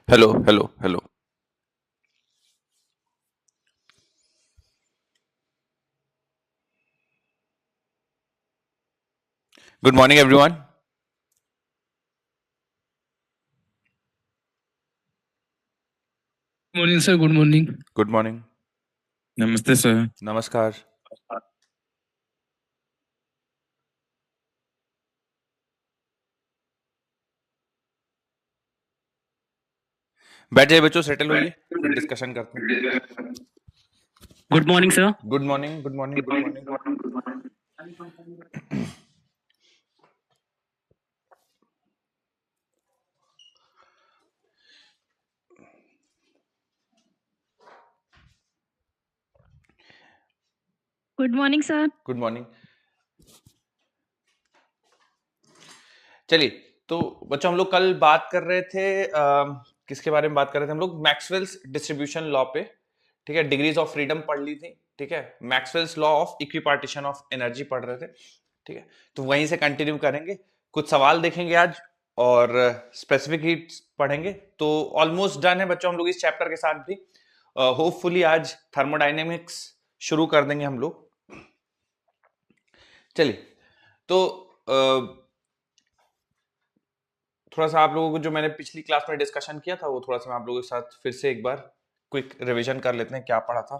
Hello, hello, hello. Good morning, everyone. Morning sir, good morning. Good morning. नमस्ते sir. नमस्कार। बैठ जाइए बच्चों, सेटल होइए, फिर डिस्कशन करते हैं। Good morning sir. Good morning, good morning, good morning. Good morning sir. Good morning. चलिए, तो बच्चों हम लोग कल बात कर रहे थे किसके बारे में बात कर रहे थे हम लोग? मैक्सवेल्स डिस्ट्रीब्यूशन लॉ पे। ठीक है, डिग्रीज ऑफ फ्रीडम पढ़ ली थी। ठीक है, Maxwell's law of equipartition of energy पढ़ रहे थे। ठीक है, तो वहीं से कंटिन्यू करेंगे। कुछ सवाल देखेंगे आज और स्पेसिफिक हीट्स पढ़ेंगे। तो ऑलमोस्ट डन है बच्चों हम लोग इस चैप्टर के साथ भी। होपफुली आज थर्मोडायनेमिक्स शुरू कर देंगे हम लोग। चलिए, तो थोड़ा सा आप लोगों को जो मैंने पिछली क्लास में डिस्कशन किया था वो थोड़ा सा मैं आप लोगों के साथ फिर से एक बार क्विक रिवीजन कर लेते हैं क्या पढ़ा था।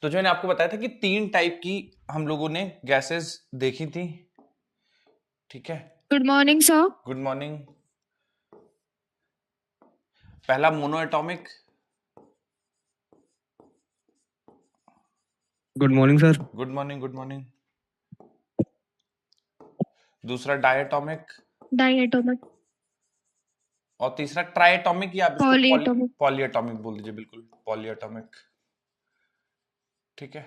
तो जो मैंने आपको बताया था कि 3 टाइप की हम लोगों ने गैसेस देखी थी। ठीक है, good morning sir. Good morning. पहला mono atomic. Good morning sir. Good morning, good morning. दूसरा डायटोमिक। डायटोमिक। और तीसरा ट्राइएटॉमिक या आप इसको पॉलीएटॉमिक। पॉलीएटॉमिक बोल दीजिए, बिल्कुल पॉलीएटॉमिक। ठीक है,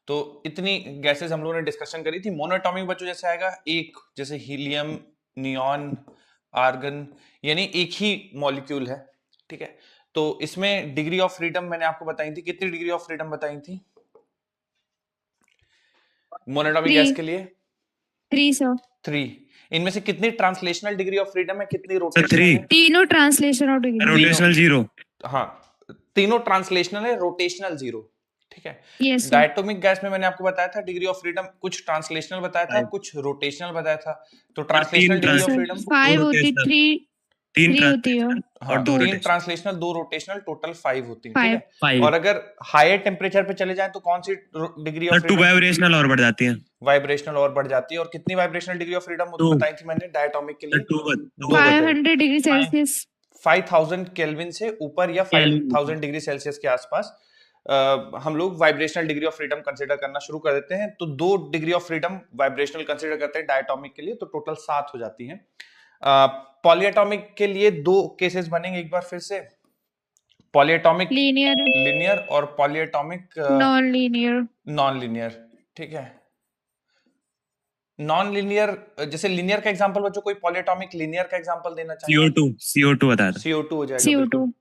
तो इतनी गैसेस हम लोगों ने डिस्कशन करी थी। मोनोएटॉमिक बच्चों जैसे आएगा एक, जैसे हीलियम, नियॉन, आर्गन, यानी एक ही मॉलिक्यूल है। ठीक है, तो इसमें डिग्री ऑफ फ्रीडम मैंने आपको बताई थी। कितनी डिग्री ऑफ फ्रीडम बताई थी मोनोएटॉमिक गैस के लिए? 3 सर। 3। इनमें से कितनी ट्रांसलेशनल डिग्री ऑफ फ्रीडम है, कितनी सर रोटेशनल 3। है? तीनों ट्रांसलेशन और डिग्री। रोटेशनल 0। हाँ, तीनों ट्रांसलेशनल है, रोटेशनल 0। ठीक है, यस सर। डायटोमिक गैस में मैंने आपको बताया था डिग्री ऑफ फ्रीडम कुछ ट्रांसलेशनल बताया था, 5। कुछ रोटेशनल बताया था। तो और translational 3 degree of sir freedom 5 होती, 3 होती है। हाँ, और 2 3 रोटेशनल। ट्रांसलेशनल 2 रोटेशनल, टोटल 5 होती है। ठीक 5। है, 5। और अगर हायर टेम्परेचर पे चले जाएं तो कौन सी degree of sir 2 freedom? Vibrational और बढ़ जाती है। वाइब्रेशनल और बढ़ जाती है। और कितनी वाइब्रेशनल डिग्री ऑफ फ्रीडम 2। बताई थी मैंने डायटोमिक के सर लिए? 2 2 बताई। 500 डिग्री सेल्सियस। 5000 केल्विन से ऊपर या 5000 डिग्री सेल्सियस के आसपास हम लोग vibrational degree of freedom consider करना शुरू कर देते हैं। तो 2 degree of freedom vibrational consider करते हैं डायटोमिक के लिए, तो टोटल 7 हो जाती हैं। पॉलीएटॉमिक के लिए 2 केसेस बनेंगे एक बार फिर से, पॉलीएटॉमिक लीनियर, लिनियर और polyatomic non linear. Non linear. ठीक है, नॉन लीनियर जैसे लीनियर का एग्जांपल बच्चों कोई पॉलीएटॉमिक लीनियर का एग्जांपल देना चाहिए? CO2 बता रहा। CO2 हो जाएगा, CO2, बिल्कुल।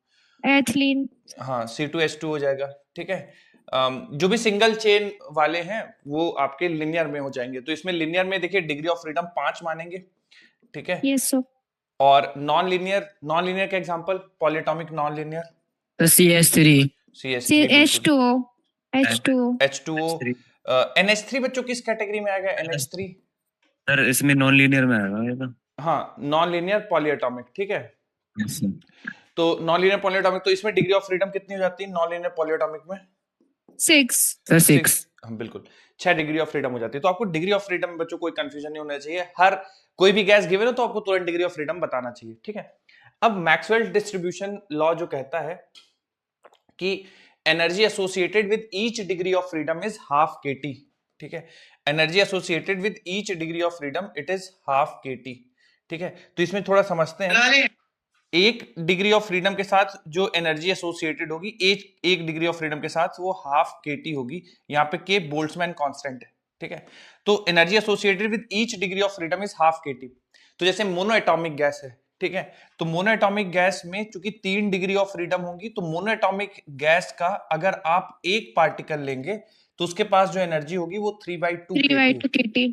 एथिलीन। हाँ, C2H2 हो जाएगा। ठीक है, जो भी सिंगल चेन वाले हैं वो आपके लिनियर में हो जाएंगे। तो इसमें लिनियर में देखिए डिग्री ऑफ फ्रीडम 5 मानेंगे। ठीक है, यस सर। और नॉन लीनियर का example polyatomic non linear CH3। CH3, H2O। H2O। NH3 बच्चों किस कैटेगरी में आएगा? NH3 सर इसमें नॉन लीनियर में आएगा ये तो। हाँ, नॉन लीनियर पॉलीएटॉमिक। ठीक है, यस सर। तो नॉन लीनियर पॉलीएटॉमिक, तो इसमें डिग्री ऑफ फ्रीडम कितनी हो जाती है नॉन लीनियर पॉलीएटॉमिक में? 6। सर 6। हम बिल्कुल 6 डिग्री ऑफ फ्रीडम हो जाती है। तो आपको डिग्री ऑफ फ्रीडम में बच्चों कोई कंफ्यूजन नहीं होना चाहिए। हर कोई भी गैस गिवन हो तो आपको तुरंत डिग्री ऑफ फ्रीडम बताना चाहिए। ठीक है, अब मैक्सवेल डिस्ट्रीब्यूशन लॉ जो कहता है कि energy associated with each degree of freedom is half KT. ठीक है, energy associated with each degree of freedom it is half KT. ठीक है, तो इसमें थोड़ा समझते हैं। एक डिग्री ऑफ फ्रीडम के साथ जो एनर्जी एसोसिएटेड होगी एक डिग्री ऑफ फ्रीडम के साथ वो हाफ केटी होगी। यहाँ पे के बोल्ट्जमैन कांस्टेंट है। ठीक है, तो energy associated with each degree of freedom is half KT. तो जैसे मोनो एटॉमिक गैस है, ठीक है, तो मोनो एटॉमिक गैस में चूंकि 3 डिग्री ऑफ फ्रीडम होगी, तो मोनो एटॉमिक गैस का अगर आप एक पार्टिकल लेंगे तो उसके पास जो एनर्जी होगी वो 3/2 3/2 kT।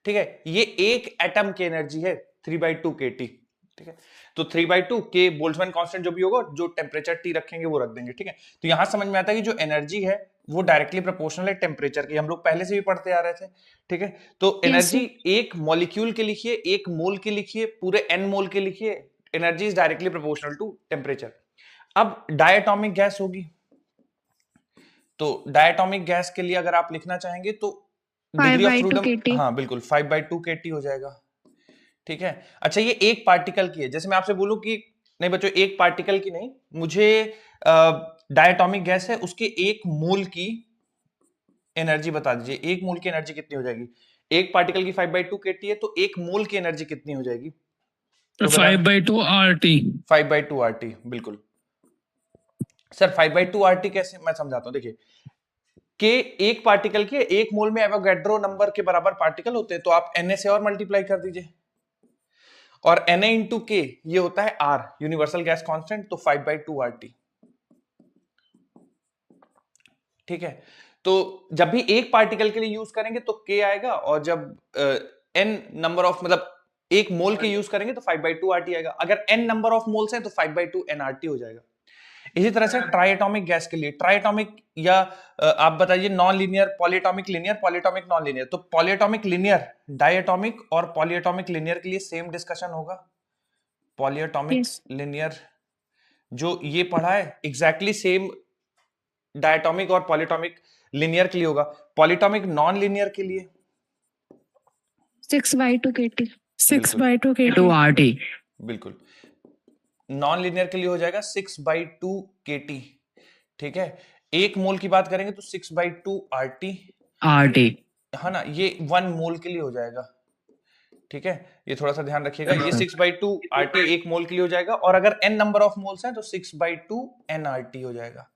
ठीक है, ये एक एटम की एनर्जी है 3/2 kT। ठीक है। तो 3/2 के बोल्ट्जमैन कांस्टेंट जो भी होगा, जो टेम्परेचर टी रखेंगे वो रख देंगे, ठीक है। तो यहां समझ में आता है कि जो एनर्जी है वो डायरेक्टली प्रोपोर्शनल है टेम्परेचर की, हम लोग पहले से भी पढ़ते आ रहे थे, ठीक है। तो Yes, एनर्जी sir. एक मॉलिक्यूल के लिखिए, एक मोल के लिखिए, पूरे n मोल के लिखिए, energy is directly proportional to temperature. अब डायटोमिक गैस होगी, तो डायटोमिक गैस के लिए अगर आप लिखना चाहेंगे तो डिग्री ऑफ 5/2 फ्रीडम, kT. हाँ बिल्कुल 5/2 kT हो जाएगा, ठीक है। अच्छा ये एक पार्टिकल की है, जैसे मैं आपसे बोलूं कि नहीं बच्चों एक पार्टिकल की नहीं, मुझे डायटोमिक गैस है उसके एक मोल की एनर्जी बता दीजिए, एक मोल की एनर्जी कितनी हो जाएगी। एक पार्टिकल की 5/2 kT है, तो एक मोल की एनर्जी कितनी हो जाएगी, तो बता 5/2 RT. 5/2 RT, बिल्कुल सर। 5/2 RT कैसे, मैं समझाता हूं, देखिए के एक पार्टिकल की एक मोल में एवोगैड्रो नंबर के बराबर पार्टिकल होते हैं, तो आप Na से और मल्टीप्लाई कर दीजिए, और Na इंटू के ये होता है R, यूनिवर्सल गैस कांस्टेंट, तो 5/2 RT, ठीक है। तो जब भी एक पार्टिकल के लिए यूज करेंगे तो K आएगा, और जब n नंबर ऑफ मतलब एक मोल के यूज करेंगे तो 5/2 RT आएगा। अगर n नंबर ऑफ मोल्स हैं तो 5/2 nRT हो जाएगा। इसी तरह से ट्राइएटॉमिक गैस के लिए, ट्राइएटॉमिक या आप बताइए non linear, polyatomic linear, polyatomic non linear. तो पॉलीएटॉमिक लीनियर, डायएटॉमिक और पॉलीएटॉमिक लीनियर के लिए सेम डिस्कशन होगा। Polyatomic Yes. लीनियर जो ये पढ़ा है एग्जैक्टली सेम डायटोमिक और पॉलीटॉमिक लीनियर के लिए होगा। पॉलीटॉमिक नॉन लीनियर के लिए 6/2 kT. 6/2 kT. RT. बिल्कुल नॉन लीनियर के लिए हो जाएगा 6/2 kT, ठीक है। एक मोल की बात करेंगे तो 6/2 RT, RT. है ना, ये 1 मोल के लिए हो जाएगा, ठीक है। ये थोड़ा सा ध्यान रखिएगा, ये 6/2 RT एक मोल के लिए हो जाएगा, और अगर n नंबर ऑफ मोल्स हैं तो 6/2 nRT हो जाएगा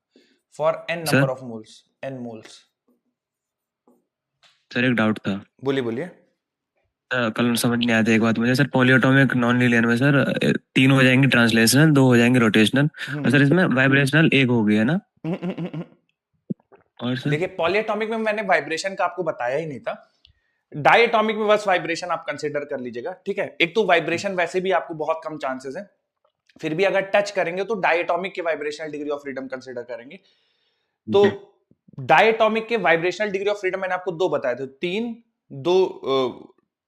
for n sir? Number of moles, n moles. Sir एक डाउट था, बोलिए बोलिए। कल समझ नहीं आया था एक बात मुझे सर। पॉलीएटॉमिक नॉन लीनियर में सर 3 हो जाएंगे ट्रांसलेशनल, 2 हो जाएंगे रोटेशनल, और सर इसमें वाइब्रेशनल 1 हो गया ना। और सर देखिए पॉलीएटॉमिक में मैंने वाइब्रेशन का आपको बताया ही नहीं था, डायटोमिक में बस वाइब्रेशन आप कंसीडर कर लीजिएगा, ठीक है। एक तो वाइब्रेशन वैसे भी आपको बहुत कम चांसेस है, फिर भी अगर टच करेंगे तो डायटोमिक के vibrational degree of freedom consider करेंगे। तो डायटोमिक के वाइब्रेशनल डिग्री ऑफ फ्रीडम मैंने आपको 2 बताए थे,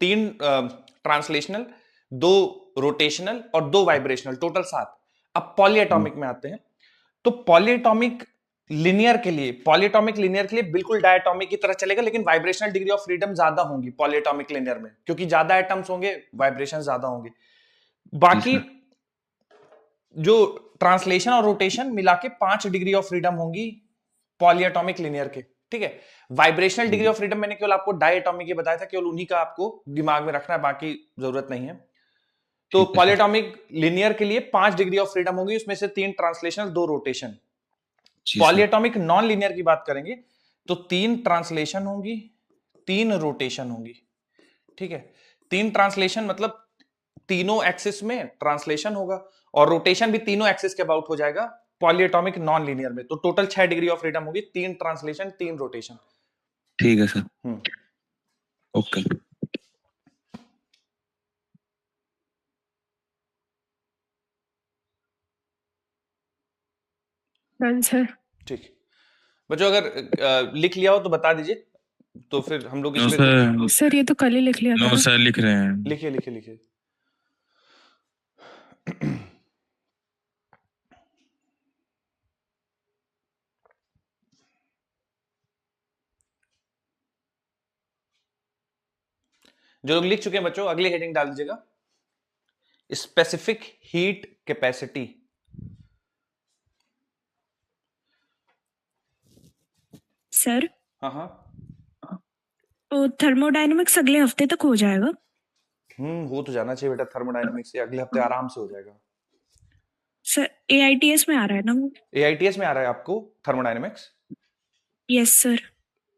3 ट्रांसलेशनल, 2 रोटेशनल और 2 वाइब्रेशनल, टोटल 7। अब पॉलीएटॉमिक में आते हैं, तो पॉलीएटॉमिक लीनियर के लिए, पॉलीएटॉमिक लीनियर के लिए बिल्कुल डायटोमिक की तरह चलेगा, लेकिन वाइब्रेशनल डिग्री ऑफ फ्रीडम ज्यादा होंगी पॉलीएटॉमिक लीनियर में, क्योंकि ज्यादा एटम्स होंगे, वाइब्रेशन ज्यादा होंगे। बाकी जो ट्रांसलेशन और रोटेशन मिला के 5 डिग्री ऑफ फ्रीडम होंगी पॉलीएटॉमिक लीनियर के, ठीक है। वाइब्रेशनल डिग्री ऑफ फ्रीडम मैंने केवल आपको डायटोमिक बताया था, केवल उन्हीं का आपको दिमाग में रखना है, बाकी जरूरत नहीं है। तो पॉलीएटॉमिक लीनियर के लिए 5 डिग्री ऑफ फ्रीडम होगी, उसमें से 3 translation, 2 rotation. Polyatomic non linear की बात करेंगे तो 3 ट्रांसलेशन होंगी, 3 रोटेशन होंगी, ठीक है। 3 ट्रांसलेशन मतलब तीनों एक्सिस में ट्रांसलेशन होगा, और रोटेशन भी तीनों एक्सिस के अबाउट हो जाएगा पॉलीएटॉमिक नॉन लीनियर में। तो टोटल 6 डिग्री ऑफ फ्रीडम होगी, 3 ट्रांसलेशन, 3 रोटेशन। ठीक है सर, ओके। Done, sir. ठीक बच्चों, अगर लिख लिया हो तो बता दीजिए, तो फिर हम लोग नो इसमें सर, सर ये तो कल ही लिख लिया था नो ना। सर लिख रहे हैं। लिखिए लिखिए लिखिए। जो लोग लिख चुके हैं बच्चों, अगली हेडिंग डाल दीजिएगा, स्पेसिफिक हीट कैपेसिटी। सर हाँ हाँ, तो थर्मोडायनेमिक्स अगले हफ्ते तक हो जाएगा। हो तो जाना चाहिए बेटा, थर्मोडायनेमिक्स से अगले हफ्ते आराम से हो जाएगा। सर AITS में आ रहा है ना वो? AITS में आ रहा है आपको थर्मोडायनेमिक्स? Yes sir.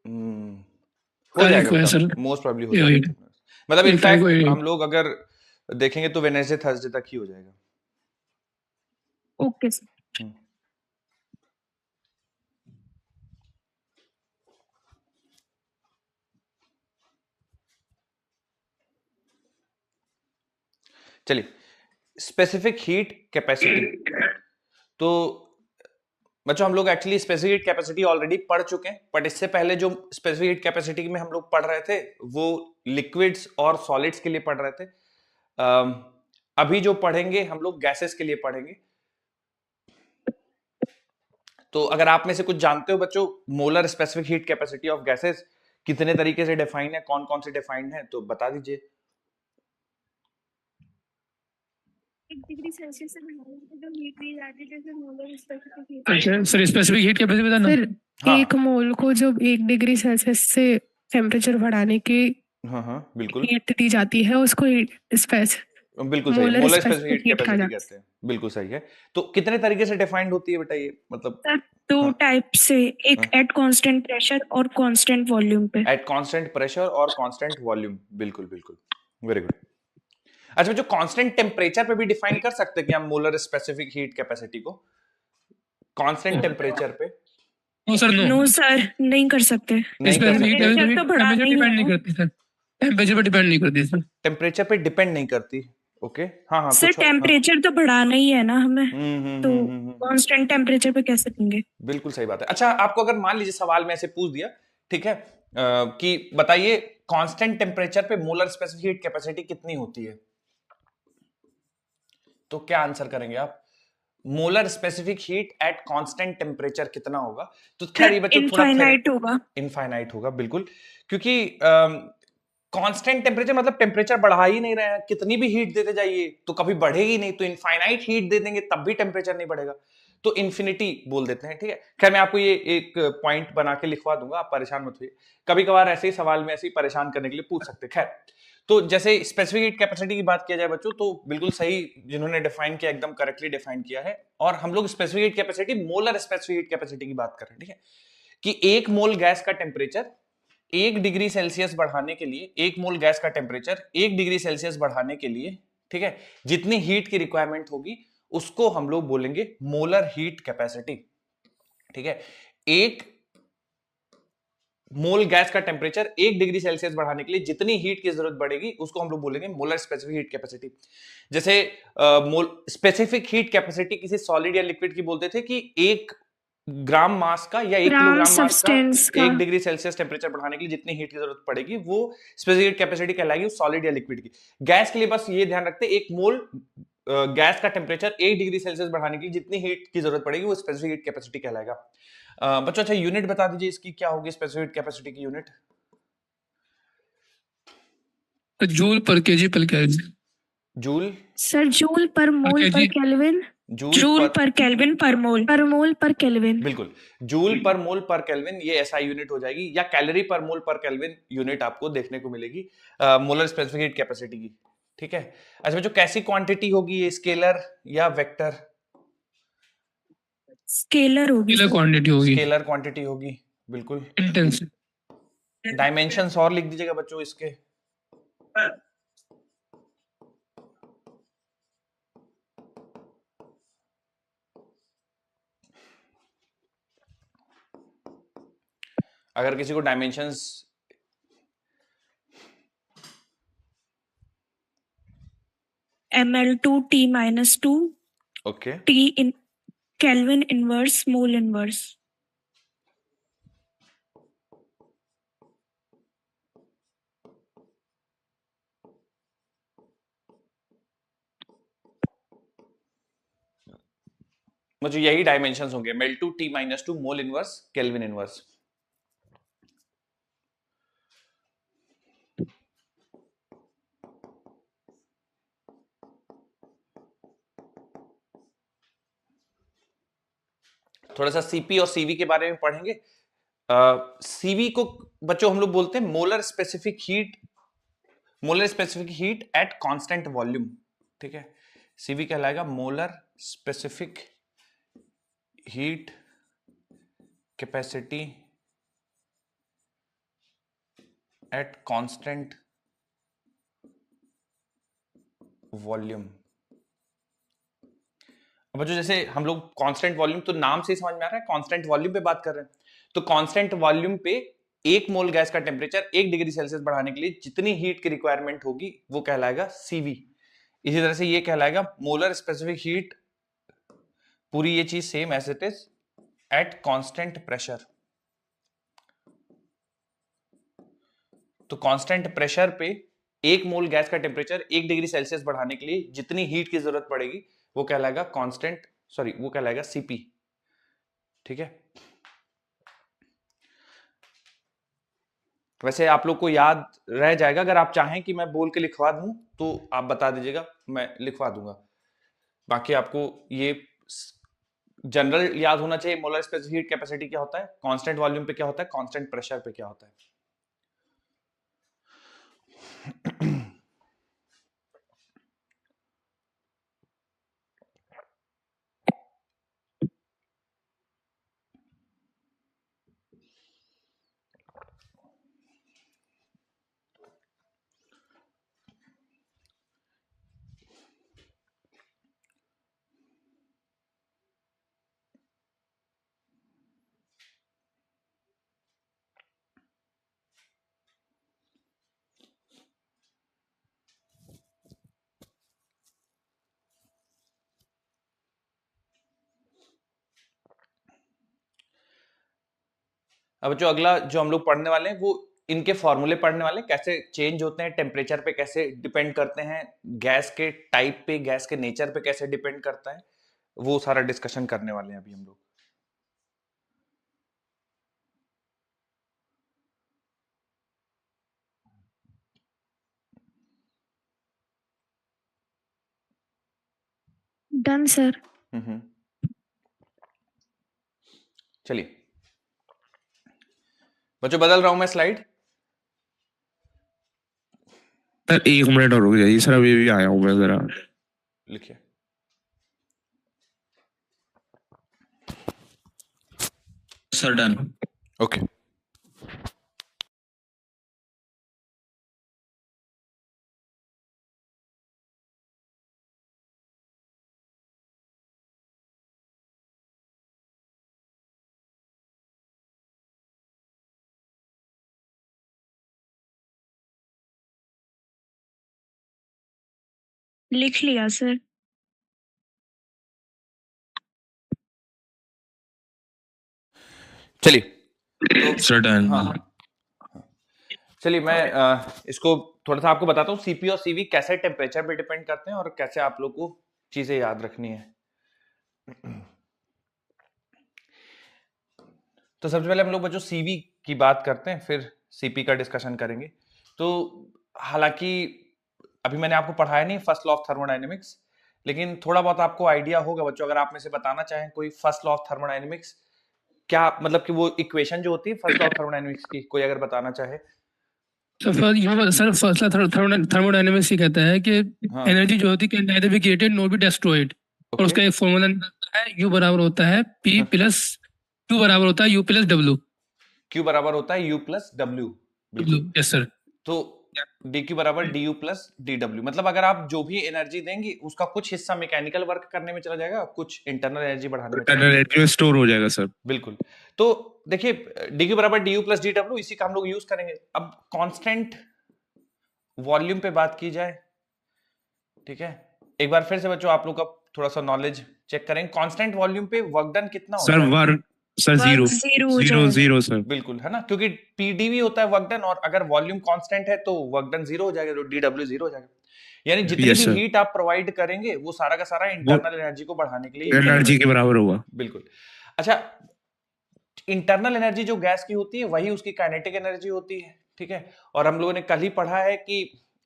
हो तारीख जाएगा को है बेटा, सर। मोस्ट प्रोबेबली हो ये जाएगा। मतलब एक तारीख को इनफैक्ट हम लोग अगर देखेंगे तो वेडनेसडे थर्सडे तक ही हो जाएगा। Okay sir. चलिए स्पेसिफिक हीट कैपेसिटी। तो बच्चों हम लोग actually specific heat capacity already पढ़ चुके हैं, बट इससे पहले जो स्पेसिफिक हीट कैपेसिटी में हम लोग पढ़ रहे थे वो लिक्विड्स और सॉलिड्स के लिए पढ़ रहे थे। अभी जो पढ़ेंगे हम लोग गैसेस के लिए पढ़ेंगे। तो अगर आप में से कुछ जानते हो बच्चों molar specific heat capacity of gases कितने तरीके से डिफाइन है, कौन कौन से डिफाइंड है, तो बता दीजिए। 1 डिग्री सेल्सियस से बढ़ाने जो हीट फ्रीज आती है जैसे मोलर स्पेसिफिक हीट। अच्छा सर स्पेसिफिक हीट कैपेसिटी बताना। सर हाँ। 1 मोल को जब 1 डिग्री सेल्सियस से टेम्परेचर बढ़ाने की हाँ बिल्कुल हीट दी जाती है उसको बिल्कुल सही, molar molar specific specific heat heat कहा कैपेसिटी जाता कहते हैं, बिल्कुल सही है। तो कितने तरीके से डिफाइंड होती है बेटा ये, मतलब सर 2 हाँ। टाइप से, एक हाँ। एट कांस्टेंट प्रेशर और कांस्टेंट वॉल्यूम पे। एट कांस्टेंट प्रेशर और कांस्टेंट वॉल्यूम, बिल्कुल बिल्कुल, वेरी गुड। अच्छा जो कांस्टेंट टेम्परेचर पे भी डिफाइन कर सकते हैं कि हम मोलर स्पेसिफिक हीट कैपेसिटी को कांस्टेंट टेम्परेचर पे? No sir no. No sir नहीं कर सकते। नहीं कर स्पेसिफिक सकते, टेम्परेचर तो बढ़ाना टेम्परेचर ही डिपेंड है नहीं ना। करती सर, टेम्परेचर पर डिपेंड नहीं करती सर। टेम्परेचर पे डिपेंड नहीं करती। ओके हाँ सर कुछ हाँ। टेम्परेचर तो बढ़ाना ही है ना हमें, तो हम्म। कांस्टेंट टेम्परेचर पे कैसे देंगे। बिल्कुल सही बात है। अच्छा आपको अगर मान लीजिए सवाल में ऐसे पूछ दिया, ठीक है, कि बताइए कांस्टेंट टेम्परेचर पे मोलर स्पेसिफिक हीट कैपेसिटी कितनी होती है, तो क्या आंसर करेंगे आप? Molar specific heat at constant temperature कितना होगा? तो खैर ये बच्चों थोड़ा इनफाइनाइट होगा। इनफाइनाइट होगा, बिल्कुल, क्योंकि कांस्टेंट टेम्परेचर मतलब टेम्परेचर बढ़ा ही नहीं रहे हैं, कितनी भी हीट देते जाइए तो कभी बढ़ेगी नहीं, तो इनफाइनाइट हीट दे देंगे तब भी टेम्परेचर नहीं बढ़ेगा, तो इन्फिनिटी बोल देते हैं, ठीक है। खैर मैं आपको ये एक पॉइंट बना के लिखवा दूंगा, आप परेशान मत होइए, कभी कभार ऐसे ही सवाल में ऐसे ही परेशान करने के लिए पूछ सकते। खैर तो जैसे स्पेसिफिक हीट कैपेसिटी की बात किया जाए बच्चों, तो बिल्कुल सही जिन्होंने डिफाइन किया, एकदम करेक्टली डिफाइन किया है। और हम लोग specific heat capacity molar specific heat capacity की बात कर रहे हैं, ठीक है, कि 1 मोल गैस का टेम्परेचर 1 डिग्री सेल्सियस बढ़ाने के लिए, 1 मोल गैस का टेम्परेचर 1 डिग्री सेल्सियस बढ़ाने के लिए, ठीक है, जितनी हीट की रिक्वायरमेंट होगी उसको हम लोग बोलेंगे मोलर हीट कैपेसिटी, ठीक है। 1 मोल गैस का टेम्परेचर 1 डिग्री सेल्सियस बढ़ाने के लिए जितनी हीट की जरूरत पड़ेगी उसको हम लोग बोलेंगे मोलर स्पेसिफिक हीट कैपेसिटी। जैसे मोल स्पेसिफिक हीट कैपेसिटी किसी सॉलिड या लिक्विड की बोलते थे कि 1 ग्राम मास का या 1 ग्राम किलोग्राम मास का सब्सटेंस का 1 डिग्री सेल्सियस टेम्परेचर बढ़ाने के लिए जितनी हीट की जरूरत पड़ेगी वो स्पेसिफिक कैपेसिटी कहलाएगी सॉलिड या लिक्विड की। गैस के लिए बस ये ध्यान रखते हैं 1 मोल गैस का टेम्परेचर 1 डिग्री सेल्सियस बढ़ाने के लिए जितनी हीट की जरूरत पड़ेगी वो स्पेसिफिक हीट कैपेसिटी कहलाएगा। बच्चों अच्छा यूनिट बता दीजिए इसकी क्या होगी, स्पेसिफिक कैपेसिटी की unit? Joule per KG per kelvin. Joule sir joule per mole per KG. Kelvin, joule per kelvin per mole पर केल्विन। बिल्कुल, जूल पर मोल पर केल्विन ये ऐसा यूनिट हो जाएगी, या कैलोरी पर मोल पर केल्विन यूनिट आपको देखने को मिलेगी मोलर स्पेसिफिक हीट कैपेसिटी की, ठीक है। अच्छा बच्चों कैसी क्वांटिटी होगी ये, स्केलर या वेक्टर? स्केलर होगी। स्केलर क्वांटिटी होगी। स्केलर क्वांटिटी होगी, बिल्कुल। इंटेंस। डायमेंशंस और लिख दीजिएगा बच्चों इसके। अगर किसी को dimensions ml2T-2 okay T in Kelvin inverse mole inverse। मुझे यही डायमेंशंस होंगे, ml2T-2 mole inverse kelvin inverse. थोड़ा सा सीपी और सीवी के बारे में पढ़ेंगे। सीवी को बच्चों हम लोग बोलते हैं molar specific heat at constant volume, ठीक है। सीवी कहलाएगा molar specific heat capacity eight constant volume. अब जो जैसे हम लोग कांस्टेंट वॉल्यूम तो नाम से ही समझ में आ रहा है, कांस्टेंट वॉल्यूम पे बात कर रहे हैं, तो कांस्टेंट वॉल्यूम पे 1 मोल गैस का टेम्परेचर 1 डिग्री सेल्सियस बढ़ाने के लिए जितनी हीट की रिक्वायरमेंट होगी वो कहलाएगा सीवी। इसी तरह से ये कहलाएगा मोलर स्पेसिफिक हीट, पूरी ये चीज same as it is at constant pressure. तो कांस्टेंट प्रेशर पे 1 मोल गैस का टेम्परेचर 1 डिग्री सेल्सियस बढ़ाने के लिए जितनी हीट की जरूरत पड़ेगी वो कहलाएगा वो कहलाएगा सीपी। ठीक है, वैसे आप लोग को याद रह जाएगा, अगर आप चाहें कि मैं बोल के लिखवा दूं तो आप बता दीजिएगा, मैं लिखवा दूंगा। बाकी आपको ये जनरल याद होना चाहिए, मोलर स्पेसिफिक हीट कैपेसिटी क्या होता है, कांस्टेंट वॉल्यूम पे क्या होता है, कांस्टेंट प्रेशर पे क्या होता है। अब जो अगला जो हम लोग पढ़ने वाले हैं वो इनके फॉर्मूले पढ़ने वाले हैं, कैसे चेंज होते हैं टेम्परेचर पे, कैसे डिपेंड करते हैं, गैस के टाइप पे, गैस के नेचर पे कैसे डिपेंड करता है, वो सारा डिस्कशन करने वाले हैं अभी हम लोग। Done sir. चलिए बच्चों, बदल रहा हूं मैं स्लाइड। सर 1 मिनट और रुक जाइए सर, अभी भी आया हूँ मैं जरा। लिखिए। Sir done. ओके, लिख लिया सर। चलिए तो सर डन। हाँ, चलिए मैं इसको थोड़ा सा आपको बताता हूँ, सीपी और सीवी कैसे टेम्परेचर पे डिपेंड करते हैं और कैसे आप लोग को चीजें याद रखनी है। तो सबसे पहले हम लोग बच्चों सीवी की बात करते हैं, फिर सीपी का डिस्कशन करेंगे। तो हालांकि अभी मैंने आपको पढ़ाया नहीं फर्स्ट लॉ ऑफ थर्मोडायनेमिक्स, लेकिन थोड़ा बहुत आपको आइडिया होगा बच्चों। अगर आप में से बताना चाहें कोई फर्स्ट लॉ ऑफ थर्मोडायनेमिक्स क्या, मतलब कि वो इक्वेशन जो होती है फर्स्ट लॉ ऑफ थर्मोडायनेमिक्स की, कोई अगर बताना चाहे। सर फर्स्ट थर्मोडायनेमिक्स ये कहता है कि हाँ, एनर्जी जो होती है can neither be created nor be destroyed, और उसका एक फॉर्मूला निकलता है, यू बराबर होता है पी प्लस क्यू बराबर होता है यू प्लस डब्ल्यू। क्यू बराबर होता है you plus W. Yes sir. तो डी क्यू बराबर D you plus D W, मतलब अगर आप जो भी एनर्जी देंगे उसका कुछ हिस्सा मैकेनिकल वर्क करने में चला जाएगा, कुछ इंटरनल एनर्जी बढ़ाने में चला जाएगा। एनर्जी स्टोर हो जाएगा सर। बिल्कुल। तो देखिए डी क्यू बराबर D you plus D W, इसी का हम लोग यूज करेंगे। अब कांस्टेंट वॉल्यूम पे बात की जाए, ठीक है, एक बार फिर से बच्चों आप लोग का थोड़ा सा नॉलेज चेक करें। कांस्टेंट वॉल्यूम पे वर्क डन कितना होता सर है? Work sir zero zero zero sir. बिल्कुल, है ना, क्योंकि पीडीवी होता है वर्क डन, और अगर वॉल्यूम कांस्टेंट है तो वर्क डन जीरो हो जाएगा, तो डीडब्ल्यू जीरो हो जाएगा। यानी जितनी Yes, भी sir. हीट आप प्रोवाइड करेंगे वो सारा का सारा इंटरनल एनर्जी को बढ़ाने के लिए एनर्जी के बराबर होगा। बिल्कुल। अच्छा, इंटरनल एनर्जी जो गैस की होती है वही उसकी काइनेटिक एनर्जी होती है, ठीक है। और हम लोगों ने कल ही पढ़ा है कि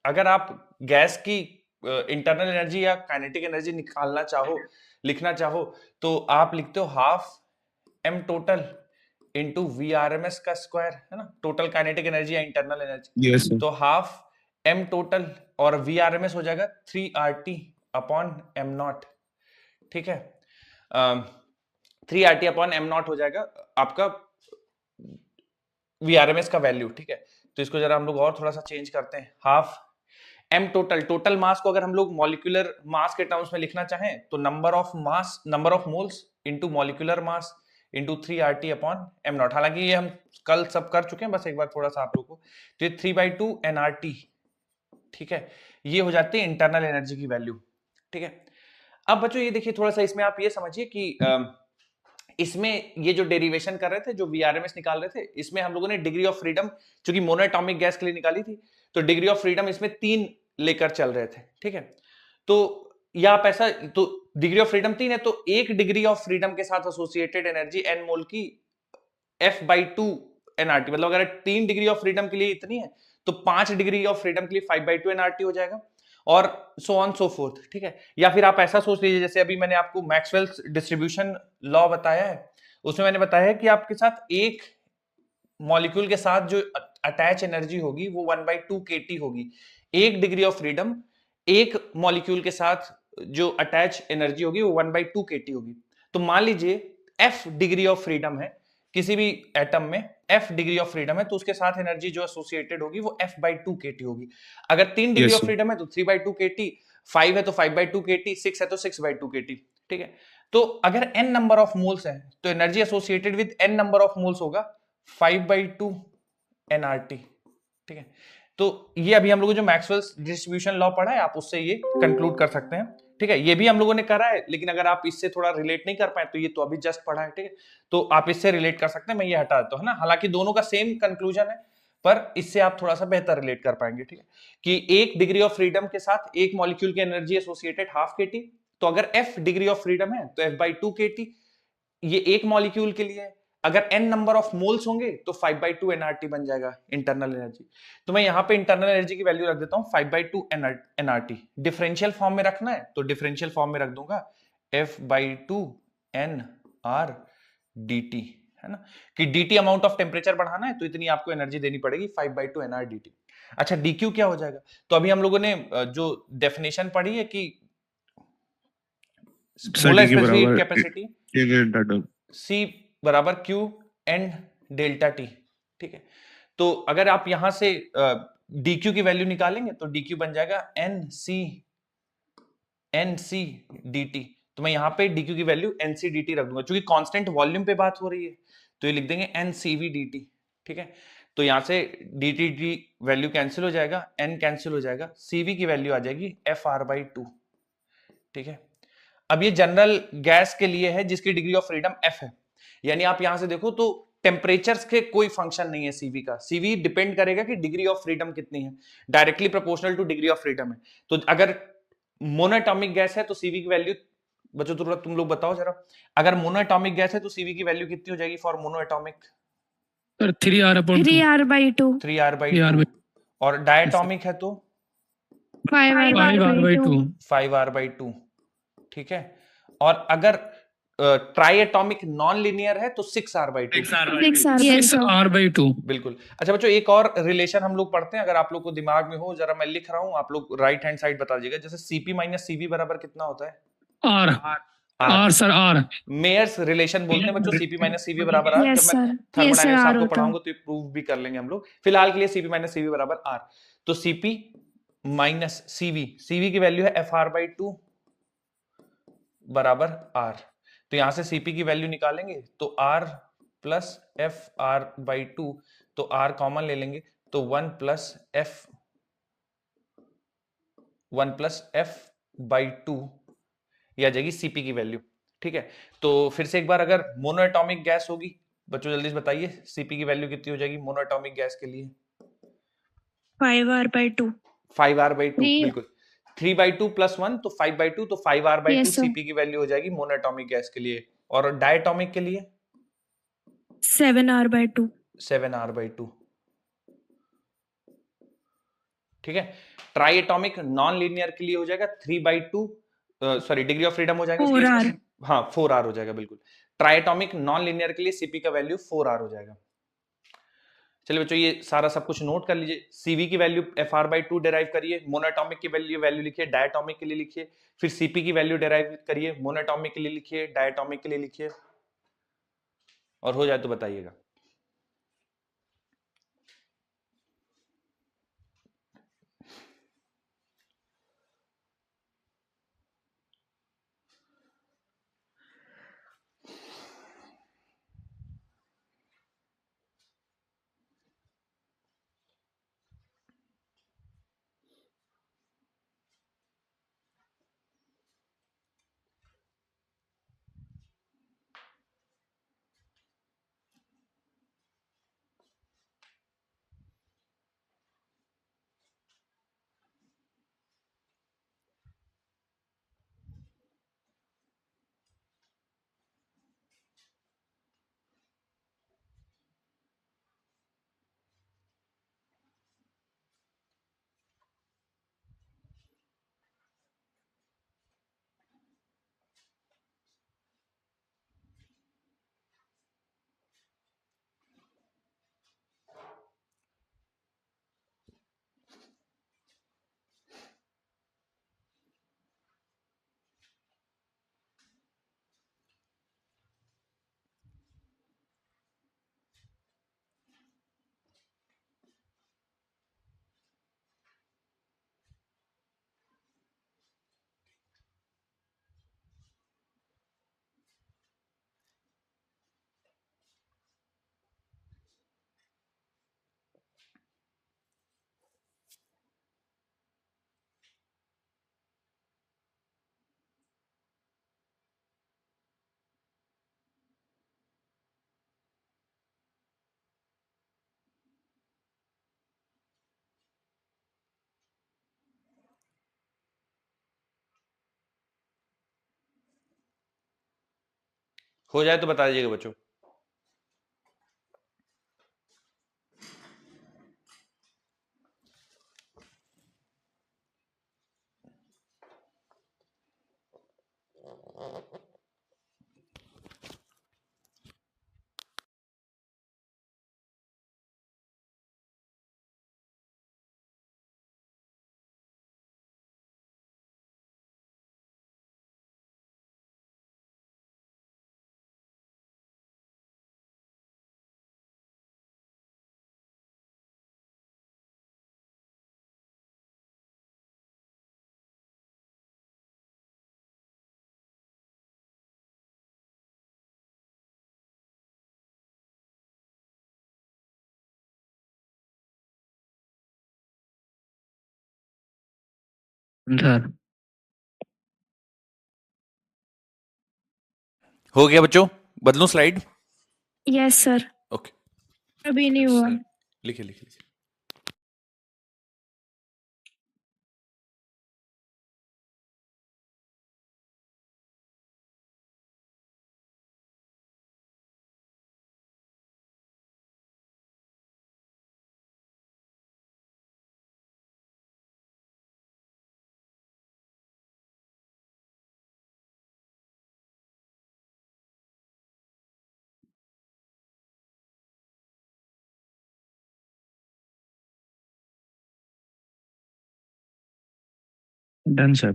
अगर आप गैस की इंटरनल एनर्जी या काइनेटिक एनर्जी निकालना चाहो, लिखना चाहो, तो आप लिखते हो half M total into V R M S का स्क्वायर, है ना, टोटल काइनेटिक एनर्जी या इंटरनल एनर्जी। Yes sir. तो हाफ एम टोटल और वी आर एम एस हो जाएगा 3RT अपॉन एम नॉट, ठीक है। 3RT अपॉन एम नॉट हो जाएगा आपका वी आर एम एस का वैल्यू, ठीक है। तो इसको जरा हम लोग और थोड़ा सा चेंज करते हैं, half M total, total mass को अगर हम लोग मॉलिक्यूलर मास के टर्म्स में लिखना चाहें तो number of mass, number of moles into molecular mass into 3RT upon am not. हालांकि ये हम कल सब कर चुके हैं, बस एक बार थोड़ा सा आप लोग को, तो 3/2 nRT ठीक है, ये हो जाती है इंटरनल एनर्जी की वैल्यू। ठीक है, अब बच्चों ये देखिए थोड़ा सा इसमें आप ये समझिए कि इसमें ये जो डेरिवेशन कर रहे थे, जो वीआरएमएस निकाल रहे थे, इसमें हम लोगों ने डिग्री ऑफ फ्रीडम चूंकि मोनोएटॉमिक गैस के लिए निकाली थी, तो डिग्री ऑफ फ्रीडम इसमें 3 लेकर चल रहे थे। ठीक है, तो या आप ऐसा, तो डिग्री ऑफ फ्रीडम 3 है, तो 1 डिग्री ऑफ फ्रीडम के साथ एसोसिएटेड एनर्जी n मोल की F/2 nRT, मतलब अगर 3 डिग्री ऑफ फ्रीडम के लिए इतनी है तो 5 डिग्री ऑफ फ्रीडम के लिए 5/2 nRT हो जाएगा, और सो ऑन सो फोर्थ। ठीक है, या फिर आप ऐसा सोच लीजिए, जैसे अभी मैंने आपको मैक्सवेल्स डिस्ट्रीब्यूशन लॉ बताया है, उसमें मैंने बताया है कि आपके साथ एक मॉलिक्यूल के साथ जो अटैच एनर्जी होगी वो 1/2 kT होगी। 1 डिग्री ऑफ फ्रीडम एक मॉलिक्यूल के साथ जो अटैच एनर्जी होगी वो 1/2 kT होगी। तो मान लीजिए F डिग्री ऑफ फ्रीडम है किसी भी एटम में, F डिग्री ऑफ फ्रीडम है, तो उसके साथ एनर्जी जो एसोसिएटेड होगी वो F/2 kT होगी। अगर 3 degree Yes, of sir. Freedom है तो 3/2 kT, 5 है तो 5/2 kT, 6 है तो 6/2 kT। ठीक है, तो अगर n नंबर ऑफ मोल्स है तो energy associated with n number of moles होगा 5/2 nRT। ठीक है, तो ये अभी हम लोगों जो मैक्सवेल्स डिस्ट्रीब्यूशन लॉ पढ़ा है, आप उससे ये कंक्लूड कर सकते हैं। ठीक है, ये भी हम लोगों ने करा है, लेकिन अगर आप इससे थोड़ा रिलेट नहीं कर पाए तो ये तो अभी जस्ट पढ़ा है। ठीक है, तो आप इससे रिलेट कर सकते हैं, मैं ये हटा देता हूं, है ना। हालांकि दोनों का सेम कंक्लूजन है, पर इससे आप थोड़ा सा बेहतर रिलेट कर पाएंगे। ठीक है, कि 1 डिग्री ऑफ फ्रीडम के साथ एक मॉलिक्यूल की एनर्जी एसोसिएटेड ½ kT, तो अगर F डिग्री ऑफ फ्रीडम है तो F/2 kT ये एक मॉलिक्यूल के लिए है। अगर n नंबर ऑफ मोल्स होंगे तो 5/2 nRT बन जाएगा इंटरनल एनर्जी। तो मैं यहां पे इंटरनल एनर्जी की वैल्यू रख देता हूं 5/2 nRT। डिफरेंशियल फॉर्म में रखना है तो डिफरेंशियल फॉर्म में रख दूंगा F/2 nRdt, है ना, कि dt अमाउंट ऑफ टेम्परेचर बढ़ाना है तो इतनी आपको एनर्जी देनी पड़ेगी 5/2 nRdt। अच्छा, dq क्या हो जाएगा, तो अभी हम लोगों ने जो डेफिनेशन पढ़ी है कि Sir, मोलर D के स्पेसिफिक बराबर कैपेसिटी A के डबल। C बराबर Q एन डेल्टा T। ठीक है, तो अगर आप यहां से dq की वैल्यू निकालेंगे तो dq बन जाएगा nc dt। तो मैं यहां पे dq की वैल्यू nc dt रख दूंगा, क्योंकि कांस्टेंट वॉल्यूम पे बात हो रही है तो ये लिख देंगे ncv dt। ठीक है, तो यहां से dt dt वैल्यू कैंसिल हो जाएगा, n कैंसिल हो जाएगा, cv की वैल्यू आ जाएगी FR/2। ठीक है, अब ये जनरल गैस के लिए है जिसकी डिग्री ऑफ फ्रीडम F है, यानी आप यहां से देखो तो टेम्परेचर्स के कोई फंक्शन नहीं है सीवी का। सीवी डिपेंड करेगा कि डिग्री ऑफ फ्रीडम कितनी है, directly proportional two degree of freedom है। तो अगर मोनोएटॉमिक गैस है तो सीवी की वैल्यू, बच्चों थोड़ा तुम लोग बताओ जरा, अगर मोनोएटॉमिक गैस है तो सीवी की वैल्यू कितनी हो जाएगी for monoatomic? Sir 3R/2 3R/2 3R/2। और डायटॉमिक है तो 5R/2 5R/2। ठीक है, और अगर ट्राई एटॉमिक नॉन लिनियर है तो 6R/2। 6R/2 बिल्कुल। अच्छा बच्चों, एक और रिलेशन हम लोग पढ़ते हैं, अगर आप लोग को दिमाग में हो, जरा मैं लिख रहा हूं, आप लोग राइट हैंड साइड बता दीजिएगा। जैसे Cp माइनस Cv बराबर कितना होता है? R sir R। Mayer's relation बोलते हैं बच्चों, Cp माइनस Cv बराबर R। Yes, जब मैं sir. Yes, sir, thermodynamics R आपको होता। पढ़ाऊंगा तो ये प्रूव भी कर लेंगे हम लोग। फिलहाल के लिए Cp माइनस Cv बराबर R। तो Cp माइनस Cv की वैल्यू है FR/2 बराबर R। तो यहां से Cp की वैल्यू निकालेंगे तो R प्लस FR/2, तो R कॉमन ले लेंगे तो 1 प्लस F/2 ये आ जाएगी Cp की वैल्यू। ठीक है, तो फिर से एक बार, अगर मोनोएटॉमिक गैस होगी, बच्चों जल्दी से बताइए Cp की वैल्यू कितनी हो जाएगी मोनोएटॉमिक गैस के लिए? 5R/2 5R/2, Three- बिल्कुल। 3/2 प्लस 1 तो 5/2, तो 5R/2 Yes, sir. Cp की वैल्यू हो जाएगी मोनोएटॉमिक गैस के लिए। और डायटॉमिक के लिए 7R/2 7R/2। ठीक है, ट्राई एटॉमिक नॉन लीनियर के लिए हो जाएगा 3/2, सॉरी डिग्री ऑफ फ्रीडम हो जाएगा इसके 4R लिए, हाँ 4R हो जाएगा, बिल्कुल। ट्राई एटॉमिक नॉन लीनियर के लिए Cp का वैल्यू 4R हो जाएगा। चलिए बच्चों, ये सारा सब कुछ नोट कर लीजिए। Cv की वैल्यू FR/2 डिराइव करिए, मोनोएटॉमिक की वैल्यू लिखिए, डायटॉमिक के लिए लिखिए, फिर Cp की वैल्यू डिराइव करिए, मोनोएटॉमिक के लिए लिखिए, डायटॉमिक के लिए लिखिए, और हो जाए तो बताइएगा। हो जाए तो बता दीजिएगा बच्चों। सर हो गया बच्चों, बदलूं स्लाइड? Yes sir. ओके, अभी नहीं हुआ। लिखिए लिखिए लिखिए। Done sir.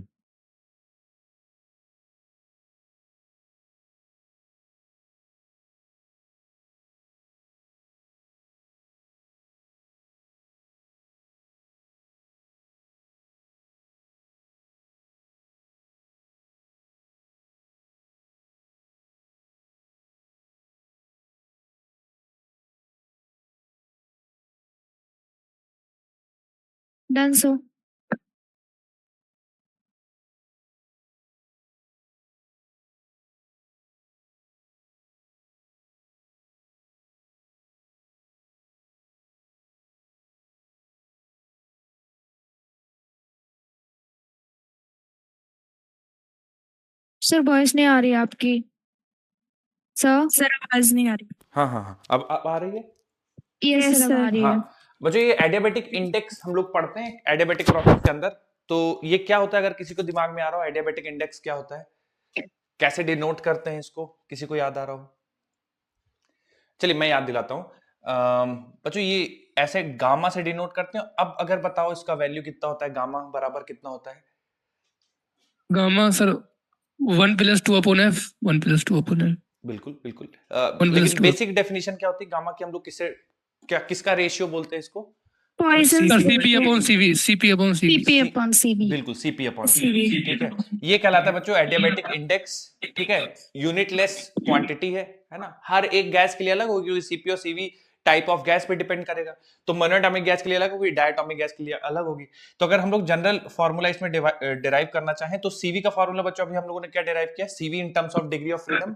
Done so. Sir voice नहीं आ रही आपकी। सर आवाज नहीं आ रही। हाँ हाँ हाँ, अब आ रही है। यस सर आ रही है। हाँ बच्चों, ये एडियाबेटिक इंडेक्स हम लोग पढ़ते हैं एडियाबेटिक प्रोसेस के अंदर। तो ये क्या होता है, अगर किसी को दिमाग में आ रहा हो एडियाबेटिक इंडेक्स क्या होता है, कैसे डिनोट करते हैं इसको, किसी को याद आ रहा हो? चलिए मैं याद दिलाता हूँ। बच्चों ये ऐसे गामा से डिनोट करते हैं। अब अगर बताओ इसका वैल्यू कितना होता है, गामा बराबर कितना होता है? गामा सर 1+2/f 1+2/f बिल्कुल बिल्कुल। 1+2। लेकिन बेसिक डेफिनेशन क्या होती है गामा की, हम लोग किससे, क्या किसका रेशियो बोलते हैं इसको? Poisson sir CP/CV CP/CV। CP upon CB. बिल्कुल, सीपी अपॉन सी। सीबी। ठीक है, ये कहलाता है बच्चों एडियाबेटिक इंडेक्स। ठीक है, यूनिटलेस क्वांटिटी है ना, हर एक गैस के लिए अलग होगी, क्योंकि सीपी और सीवी टाइप ऑफ गैस पे डिपेंड करेगा। तो मोनोएटॉमिक गैस के लिए अलग होगी, डायटोमिक गैस के लिए अलग होगी। तो अगर हम लोग जनरल फॉर्मूला इसमें डिराइव करना चाहें तो सीवी का फॉर्मूला बच्चों अभी हम लोगों ने क्या डिराइव किया, CV in terms of degree of freedom,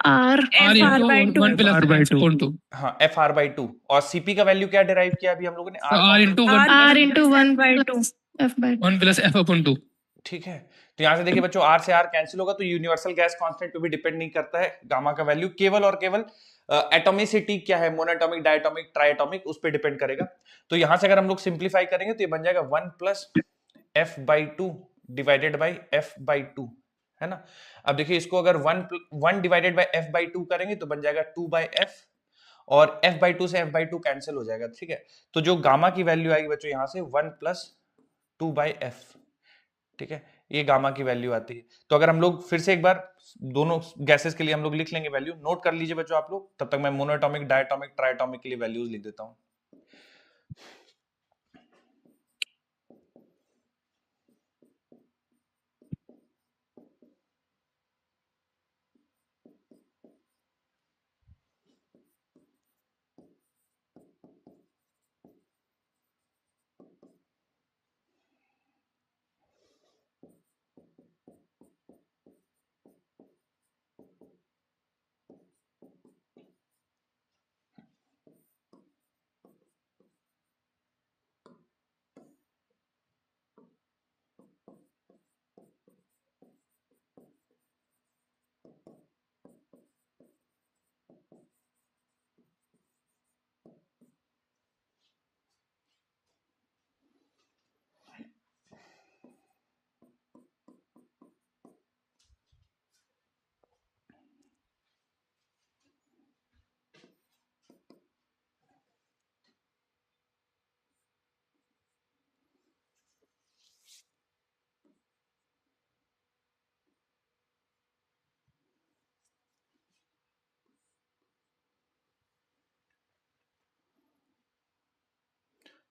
R R R into by two. 1+2/2। हाँ एफ आर बाई टू। और सीपी का वैल्यू क्या डिराइव किया अभी हम लोगों ने, R R into R into 1/2 F by 1+f/2। ठीक है। तो यहां से देखिए बच्चों, आर से आर कैंसिल होगा, तो यूनिवर्सल गैस कांस्टेंट पे भी डिपेंड नहीं करता है गामा का वैल्यू, केवल और केवल एटॉमिसिटी क्या है, मोनोएटॉमिक डायटोमिक ट्राइएटॉमिक, उस पर डिपेंड करेगा। तो यहां से अगर हम लोग सिंप्लीफाई करेंगे तो ये बन जाएगा 1+f/2 डिवाइडेड बाई f/2, है ना। अब देखिए इसको अगर 1 डिवाइडेड बाई f/2 करेंगे तो बन जाएगा 2/f, और f/2 से f/2 कैंसिल हो जाएगा। ठीक है, तो जो गामा की वैल्यू आएगी बच्चों यहां से 1+2/f। ठीक है, ये गामा की वैल्यू आती है। तो अगर हम लोग फिर से एक बार दोनों गैसेस के लिए हम लोग लिख लेंगे वैल्यू, नोट कर लीजिए बच्चों आप लोग, तब तक मैं मोनोएटॉमिक डायटोमिक ट्राइएटॉमिक के लिए वैल्यूज लिख देता हूं।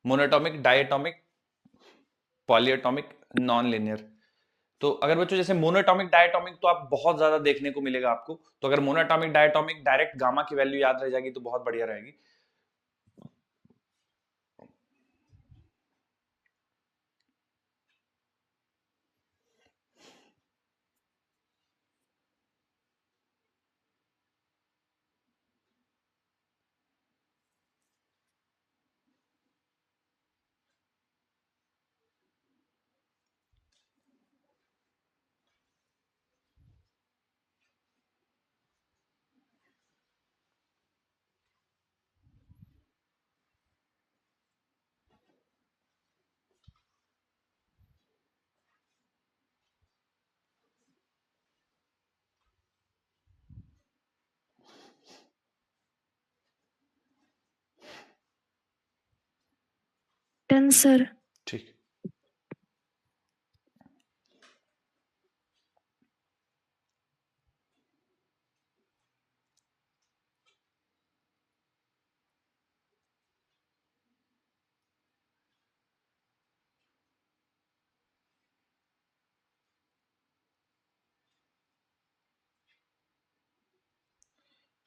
Monoatomic, diatomic, polyatomic, non linear. तो अगर बच्चों जैसे मोनोटॉमिक डायटॉमिक तो आप बहुत ज्यादा देखने को मिलेगा आपको, तो अगर मोनोटॉमिक डायटॉमिक डायरेक्ट गामा की वैल्यू याद रह जाएगी तो बहुत बढ़िया रहेगी। Done sir. ठीक,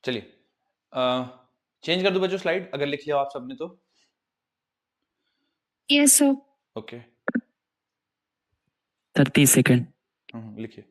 चलिए चेंज कर दूं बच्चों स्लाइड, अगर लिख लिया हो आप सबने तो। Yes sir. Okay, sir 30 second. लिखिए।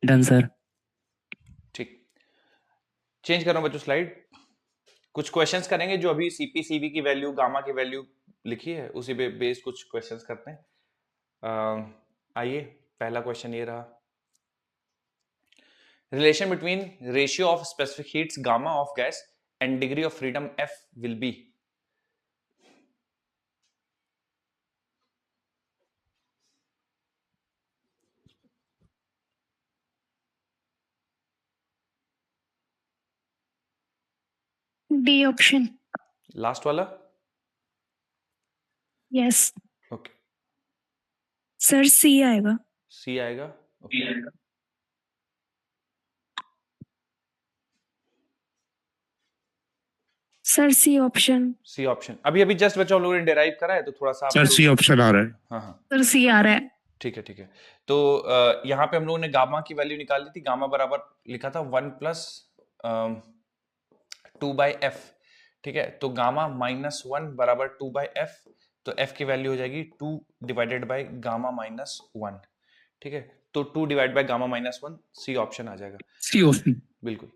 Done sir. ठीक, चेंज कर रहा हूं बच्चों स्लाइड। कुछ क्वेश्चंस करेंगे जो अभी सीपीसीबी की वैल्यू, गामा की वैल्यू लिखी है उसी पे बेस कुछ क्वेश्चंस करते हैं। आइए, पहला क्वेश्चन ये रहा। Relation between ratio of specific heats gamma of gas and degree of freedom F will be. D option. Last वाला। Yes okay, sir. सी आएगा। सी आएगा। Okay, sir C option. C option. अभी अभी just बच्चों हम लोगों ने derive करा है तो थोड़ा सा आप सर लोग। सी ऑप्शन आ रहा है। हाँ हाँ, सर सी आ रहा है। ठीक है ठीक है। तो यहाँ पे हम लोगों ने गामा की वैल्यू निकाली थी, गामा बराबर लिखा था 1+2/f। ठीक है, तो गामा -1 बराबर 2/f, तो f की वैल्यू हो जाएगी 2 डिवाइडेड बाय गामा -1। ठीक है, तो 2 divide by gamma -1, C option आ जाएगा। C option. बिल्कुल।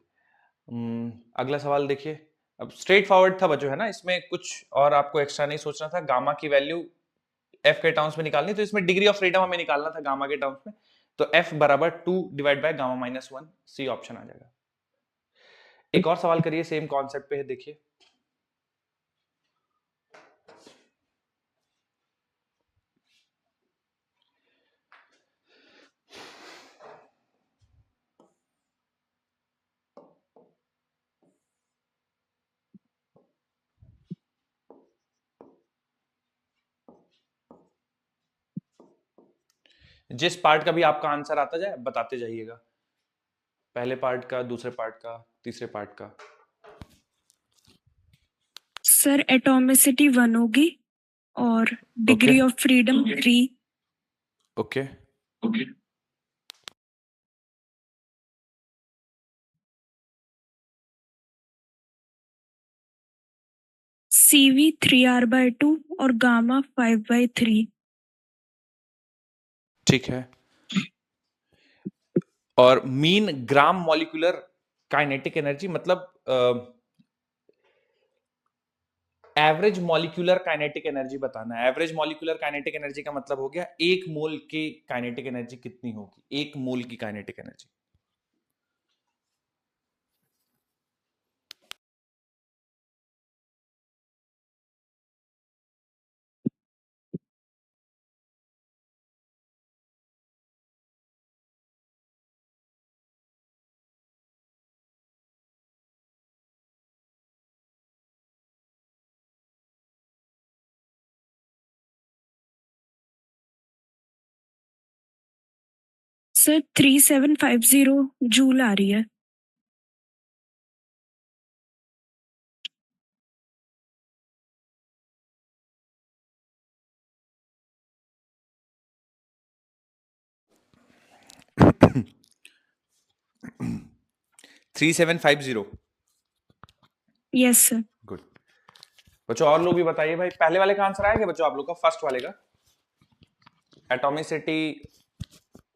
अगला सवाल देखिए। अब स्ट्रेट फॉरवर्ड था बच्चों, है ना, इसमें कुछ और आपको एक्स्ट्रा नहीं सोचना था। गामा की वैल्यू एफ के टर्म्स में निकालनी, तो इसमें डिग्री ऑफ फ्रीडम हमें निकालना था गामा के टर्म्स में, तो एफ बराबर 2 divide by gamma -1, C option आ जाएगा। एक और सवाल करिए, सेम कॉन्सेप्ट पे है, देखिए। जिस पार्ट का भी आपका आंसर आता जाए बताते जाइएगा, पहले पार्ट का, दूसरे पार्ट का, तीसरे पार्ट का। सर एटॉमिसिटी 1 होगी और degree Okay. Of freedom 3। Okay, CV 3R/2 और गामा 5/3। ठीक है। और mean gram molecular kinetic energy, मतलब एवरेज मॉलिक्यूलर काइनेटिक एनर्जी बताना है। एवरेज मॉलिक्यूलर काइनेटिक एनर्जी का मतलब हो गया एक मोल की काइनेटिक एनर्जी कितनी होगी, एक मोल की काइनेटिक एनर्जी। सर 3750 जूल आ रही है। Three seven five zero. Yes sir. Good बच्चों, और लोग भी बताइए भाई, पहले वाले का आंसर आएगा बच्चों आप लोग का, फर्स्ट वाले का एटॉमिसिटी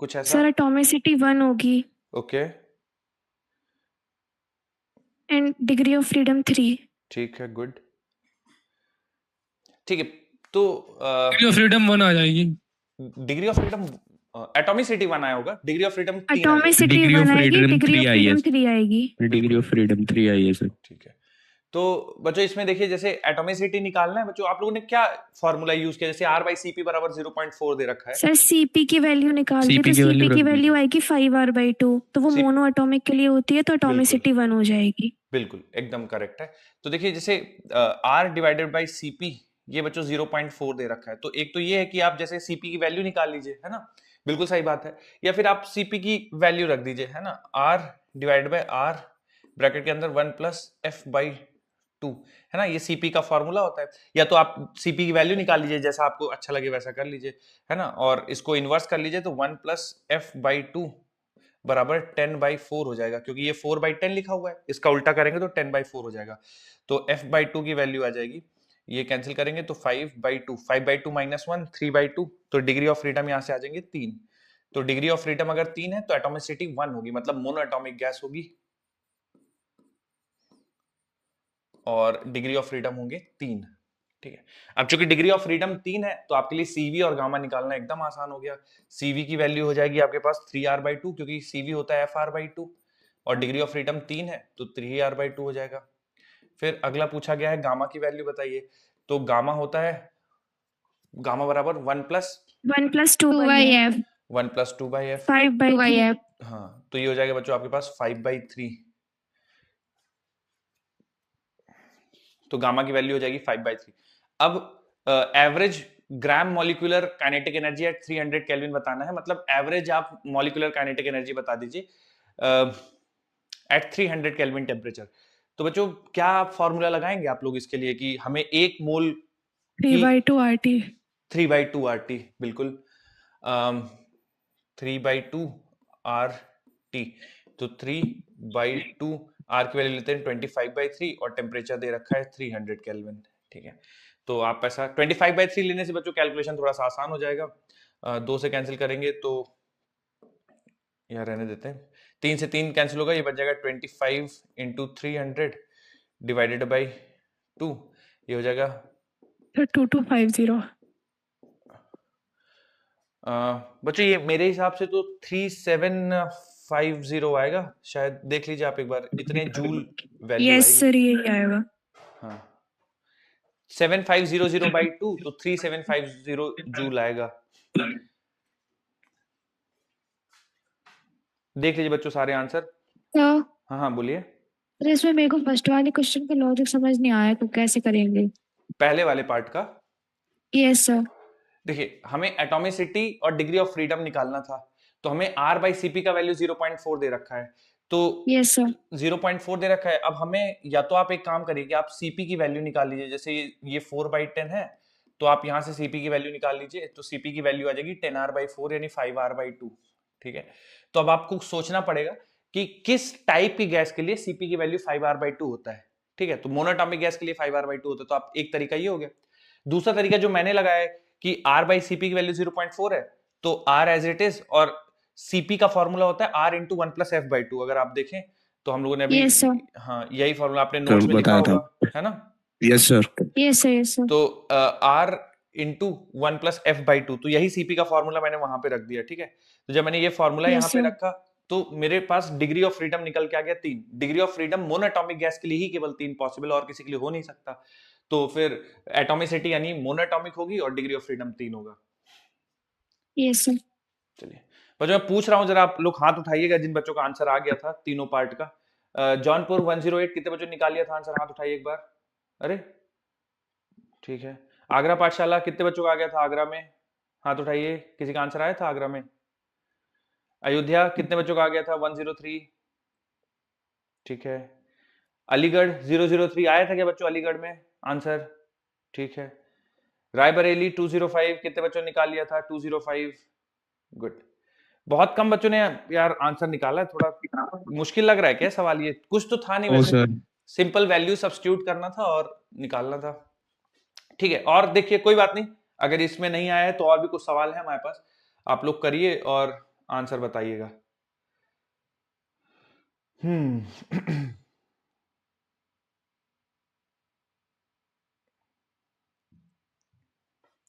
कुछ ऐसा। सर एटॉमिसिटी 1 होगी okay and degree of freedom 3। ठीक है, गुड ठीक है। तो डिग्री ऑफ फ्रीडम 1 आ जाएगी। डिग्री ऑफ फ्रीडम एटॉमिसिटी 1 आया होगा, डिग्री ऑफ फ्रीडम 3 आ जाएगा। एटॉमिसिटी डिग्री 1 ऑफ आएगी, फ्रीडम डिग्री 3 ऑफ आई है। फ्रीडम 3 आएगी। डिग्री ऑफ फ्रीडम 3 आई है सर। ठीक है, तो बच्चों इसमें देखिए, जैसे एटॉमिसिटी निकालना है बच्चों, आप लोगों ने क्या फॉर्मूला यूज किया, जैसे R/CP बराबर 0.4 दे रखा है। सर सीपी की वैल्यू निकाल दी, CP तो की सीपी value की रख दी। वैल्यू आएगी 5R/2, तो वो CP मोनो एटॉमिक के लिए होती है, तो एटॉमिसिटी 1 हो जाएगी। बिल्कुल एकदम करेक्ट है। तो देखिए जैसे R डिवाइडेड बाई CP, ये बच्चों 0.4 दे रखा है, तो एक तो ये है कि आप जैसे CP की वैल्यू निकाल लीजिए, है ना, बिल्कुल सही बात है, या फिर आप CP की वैल्यू रख दीजिए, है ना, R divided by R bracket के अंदर 1+F/2, है ना, ये CP का फॉर्मूला होता है। या तो आप CP की वैल्यू निकाल लीजिए, जैसा आपको अच्छा लगे वैसा कर लीजिए, है ना, और इसको इन्वर्स कर लीजिए, तो 1+F/2 बराबर 10/4 हो जाएगा, क्योंकि ये 4/10 लिखा हुआ है, इसका उल्टा करेंगे तो 10/4 हो जाएगा। तो F/2 की वैल्यू आ जाएगी, ये कैंसिल करेंगे तो 5/2, 5/2 माइनस 1 3/2, तो डिग्री ऑफ फ्रीडम यहाँ से आ जाएंगे 3। तो डिग्री ऑफ फ्रीडम अगर 3 है तो एटॉमिसिटी 1 होगी, मतलब मोनो एटॉमिक गैस होगी, और डिग्री ऑफ फ्रीडम होंगे 3। ठीक है, अब चूंकि डिग्री ऑफ फ्रीडम 3 है तो आपके लिए CV और गामा निकालना एकदम आसान हो गया। CV की वैल्यू हो जाएगी आपके पास 3R/2, क्योंकि CV होता है FR/2, और डिग्री ऑफ फ्रीडम 3 है तो 3R/2 हो जाएगा। फिर अगला पूछा गया है गामा की वैल्यू बताइए, तो गामा होता है, गामा बराबर 1+2/F 1+2/F। 5/3। हाँ, तो ये हो जाएगा बच्चों आपके पास 5/3, तो गामा की वैल्यू हो जाएगी 5/3। अब average gram molecular kinetic energy at 300 kelvin बताना है, मतलब एवरेज आप मॉलिक्यूलर काइनेटिक एनर्जी बता दीजिए एट 300 केल्विन टेम्परेचर। तो बच्चों क्या आप फॉर्मूला लगाएंगे आप लोग इसके लिए कि हमें 1 मोल 3/2 RT। 3/2 RT, बिल्कुल 3/2 RT, तो 3/2 R की वैल्यू लेते हैं 25/3, और टेम्परेचर दे रखा है 300 केल्विन। ठीक है, तो आप ऐसा 25/3 लेने से बच्चों कैलकुलेशन थोड़ा सा आसान हो जाएगा, 2 से कैंसिल करेंगे तो यहाँ रहने देते हैं, 3 से 3 कैंसिल होगा, ये बच जाएगा 25 इंटू 300 डिवाइडेड बाई 2, ये हो जाएगा 2250। बच्चों ये मेरे हिसाब से तो 3750 आएगा शायद, देख लीजिए आप एक बार, इतने जूल वैल्यू यस आएगी। सर यही आएगा। हाँ, 7500/2 तो 3750 जूल आएगा। देख लीजिए बच्चों सारे आंसर। तो हाँ हाँ बोलिए। सर इसमें मेरे को फर्स्ट वाले क्वेश्चन का लॉजिक समझ नहीं आया, तो कैसे करेंगे? पहले वाले पार्ट का यस सर। देखिए, हमें एटॉमिसिटी और डिग्री ऑफ फ्रीडम निकालना था, तो हमें R/CP का वैल्यू 0.4 दे रखा है, तो यस सर। 0.4 दे रखा है। अब हमें या तो आप एक काम करिए कि आप CP की वैल्यू निकाल लीजिए, जैसे ये 4/10 है, तो आप यहाँ से CP की वैल्यू निकाल लीजिए, तो CP की वैल्यू आ जाएगी 10R/4 यानी 5R/2। ठीक है, तो अब आपको सोचना पड़ेगा कि किस टाइप की गैस के लिए CP की वैल्यू 5R/2 होता है। ठीक है, तो मोनोटॉमिक गैस के लिए 5R/2 होता है, तो आप एक तरीका ये हो गया। दूसरा तरीका जो मैंने लगाया है कि R/CP की वैल्यू 0.4 है, तो R एज इट इज, और CP का फॉर्मूला होता है R इंटू 1+F/2। अगर आप देखें तो हम लोगों ने अभी यस सर। हाँ यही फॉर्मूला आपने नोट्स में लिखा बताया था। होगा, है ना, yes sir. Yes sir. Yes sir. तो R इंटू 1+F/2, तो यही CP का फॉर्मूला मैंने वहां पे रख दिया। ठीक है, तो जब मैंने ये फॉर्मूला Yes, यहाँ पे sir. रखा तो मेरे पास डिग्री ऑफ फ्रीडम निकल के आ गया 3। Degree of freedom monoatomic gas के लिए ही केवल 3 पॉसिबल, और किसी के लिए हो नहीं सकता, तो फिर एटॉमिसिटी यानी मोनोटॉमिक होगी और डिग्री ऑफ फ्रीडम 3 होगा। Yes sir. चलिए, पर जो मैं पूछ रहा हूँ जरा आप लोग हाथ उठाइएगा जिन बच्चों का आंसर आ गया था तीनों पार्ट का। जौनपुर 108 कितने बच्चों ने निकाल लिया था आंसर, हाथ उठाइए एक बार। अरे ठीक है, आगरा पाठशाला कितने बच्चों का आ गया था आगरा में, हाथ उठाइए, किसी का आंसर आया था आगरा में? अयोध्या कितने बच्चों का आ गया था? 103। ठीक है। अलीगढ़ 003 आया था क्या बच्चों अलीगढ़ में आंसर? ठीक है। रायबरेली 205 कितने बच्चों ने निकाल लिया था? 205। गुड। बहुत कम बच्चों ने यार आंसर निकाला है, थोड़ा मुश्किल लग रहा है क्या सवाल? ये कुछ तो था नहीं ओ वैसे, सर सिंपल वैल्यू सब्स्टिट्यूट करना था और निकालना था। ठीक है, और देखिए कोई बात नहीं, अगर इसमें नहीं आया है तो और भी कुछ सवाल है हमारे पास, आप लोग करिए और आंसर बताइएगा।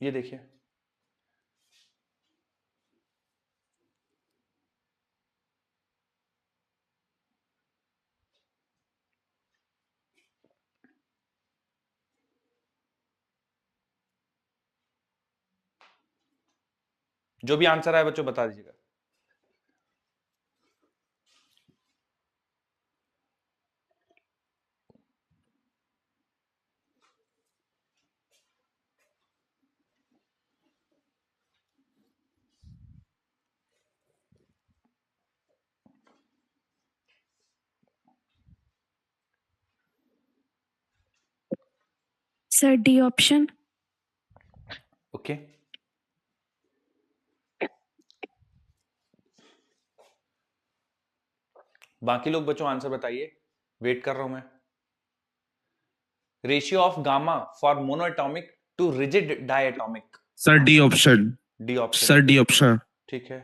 ये देखिए, जो भी आंसर आए बच्चों बता दीजिएगा। Sir D option. ओके, बाकी लोग बच्चों आंसर बताइए, वेट कर रहा हूं मैं। Ratio of gamma for monoatomic to rigid diatomic. Sir D option. D option. Sir D option. ठीक है।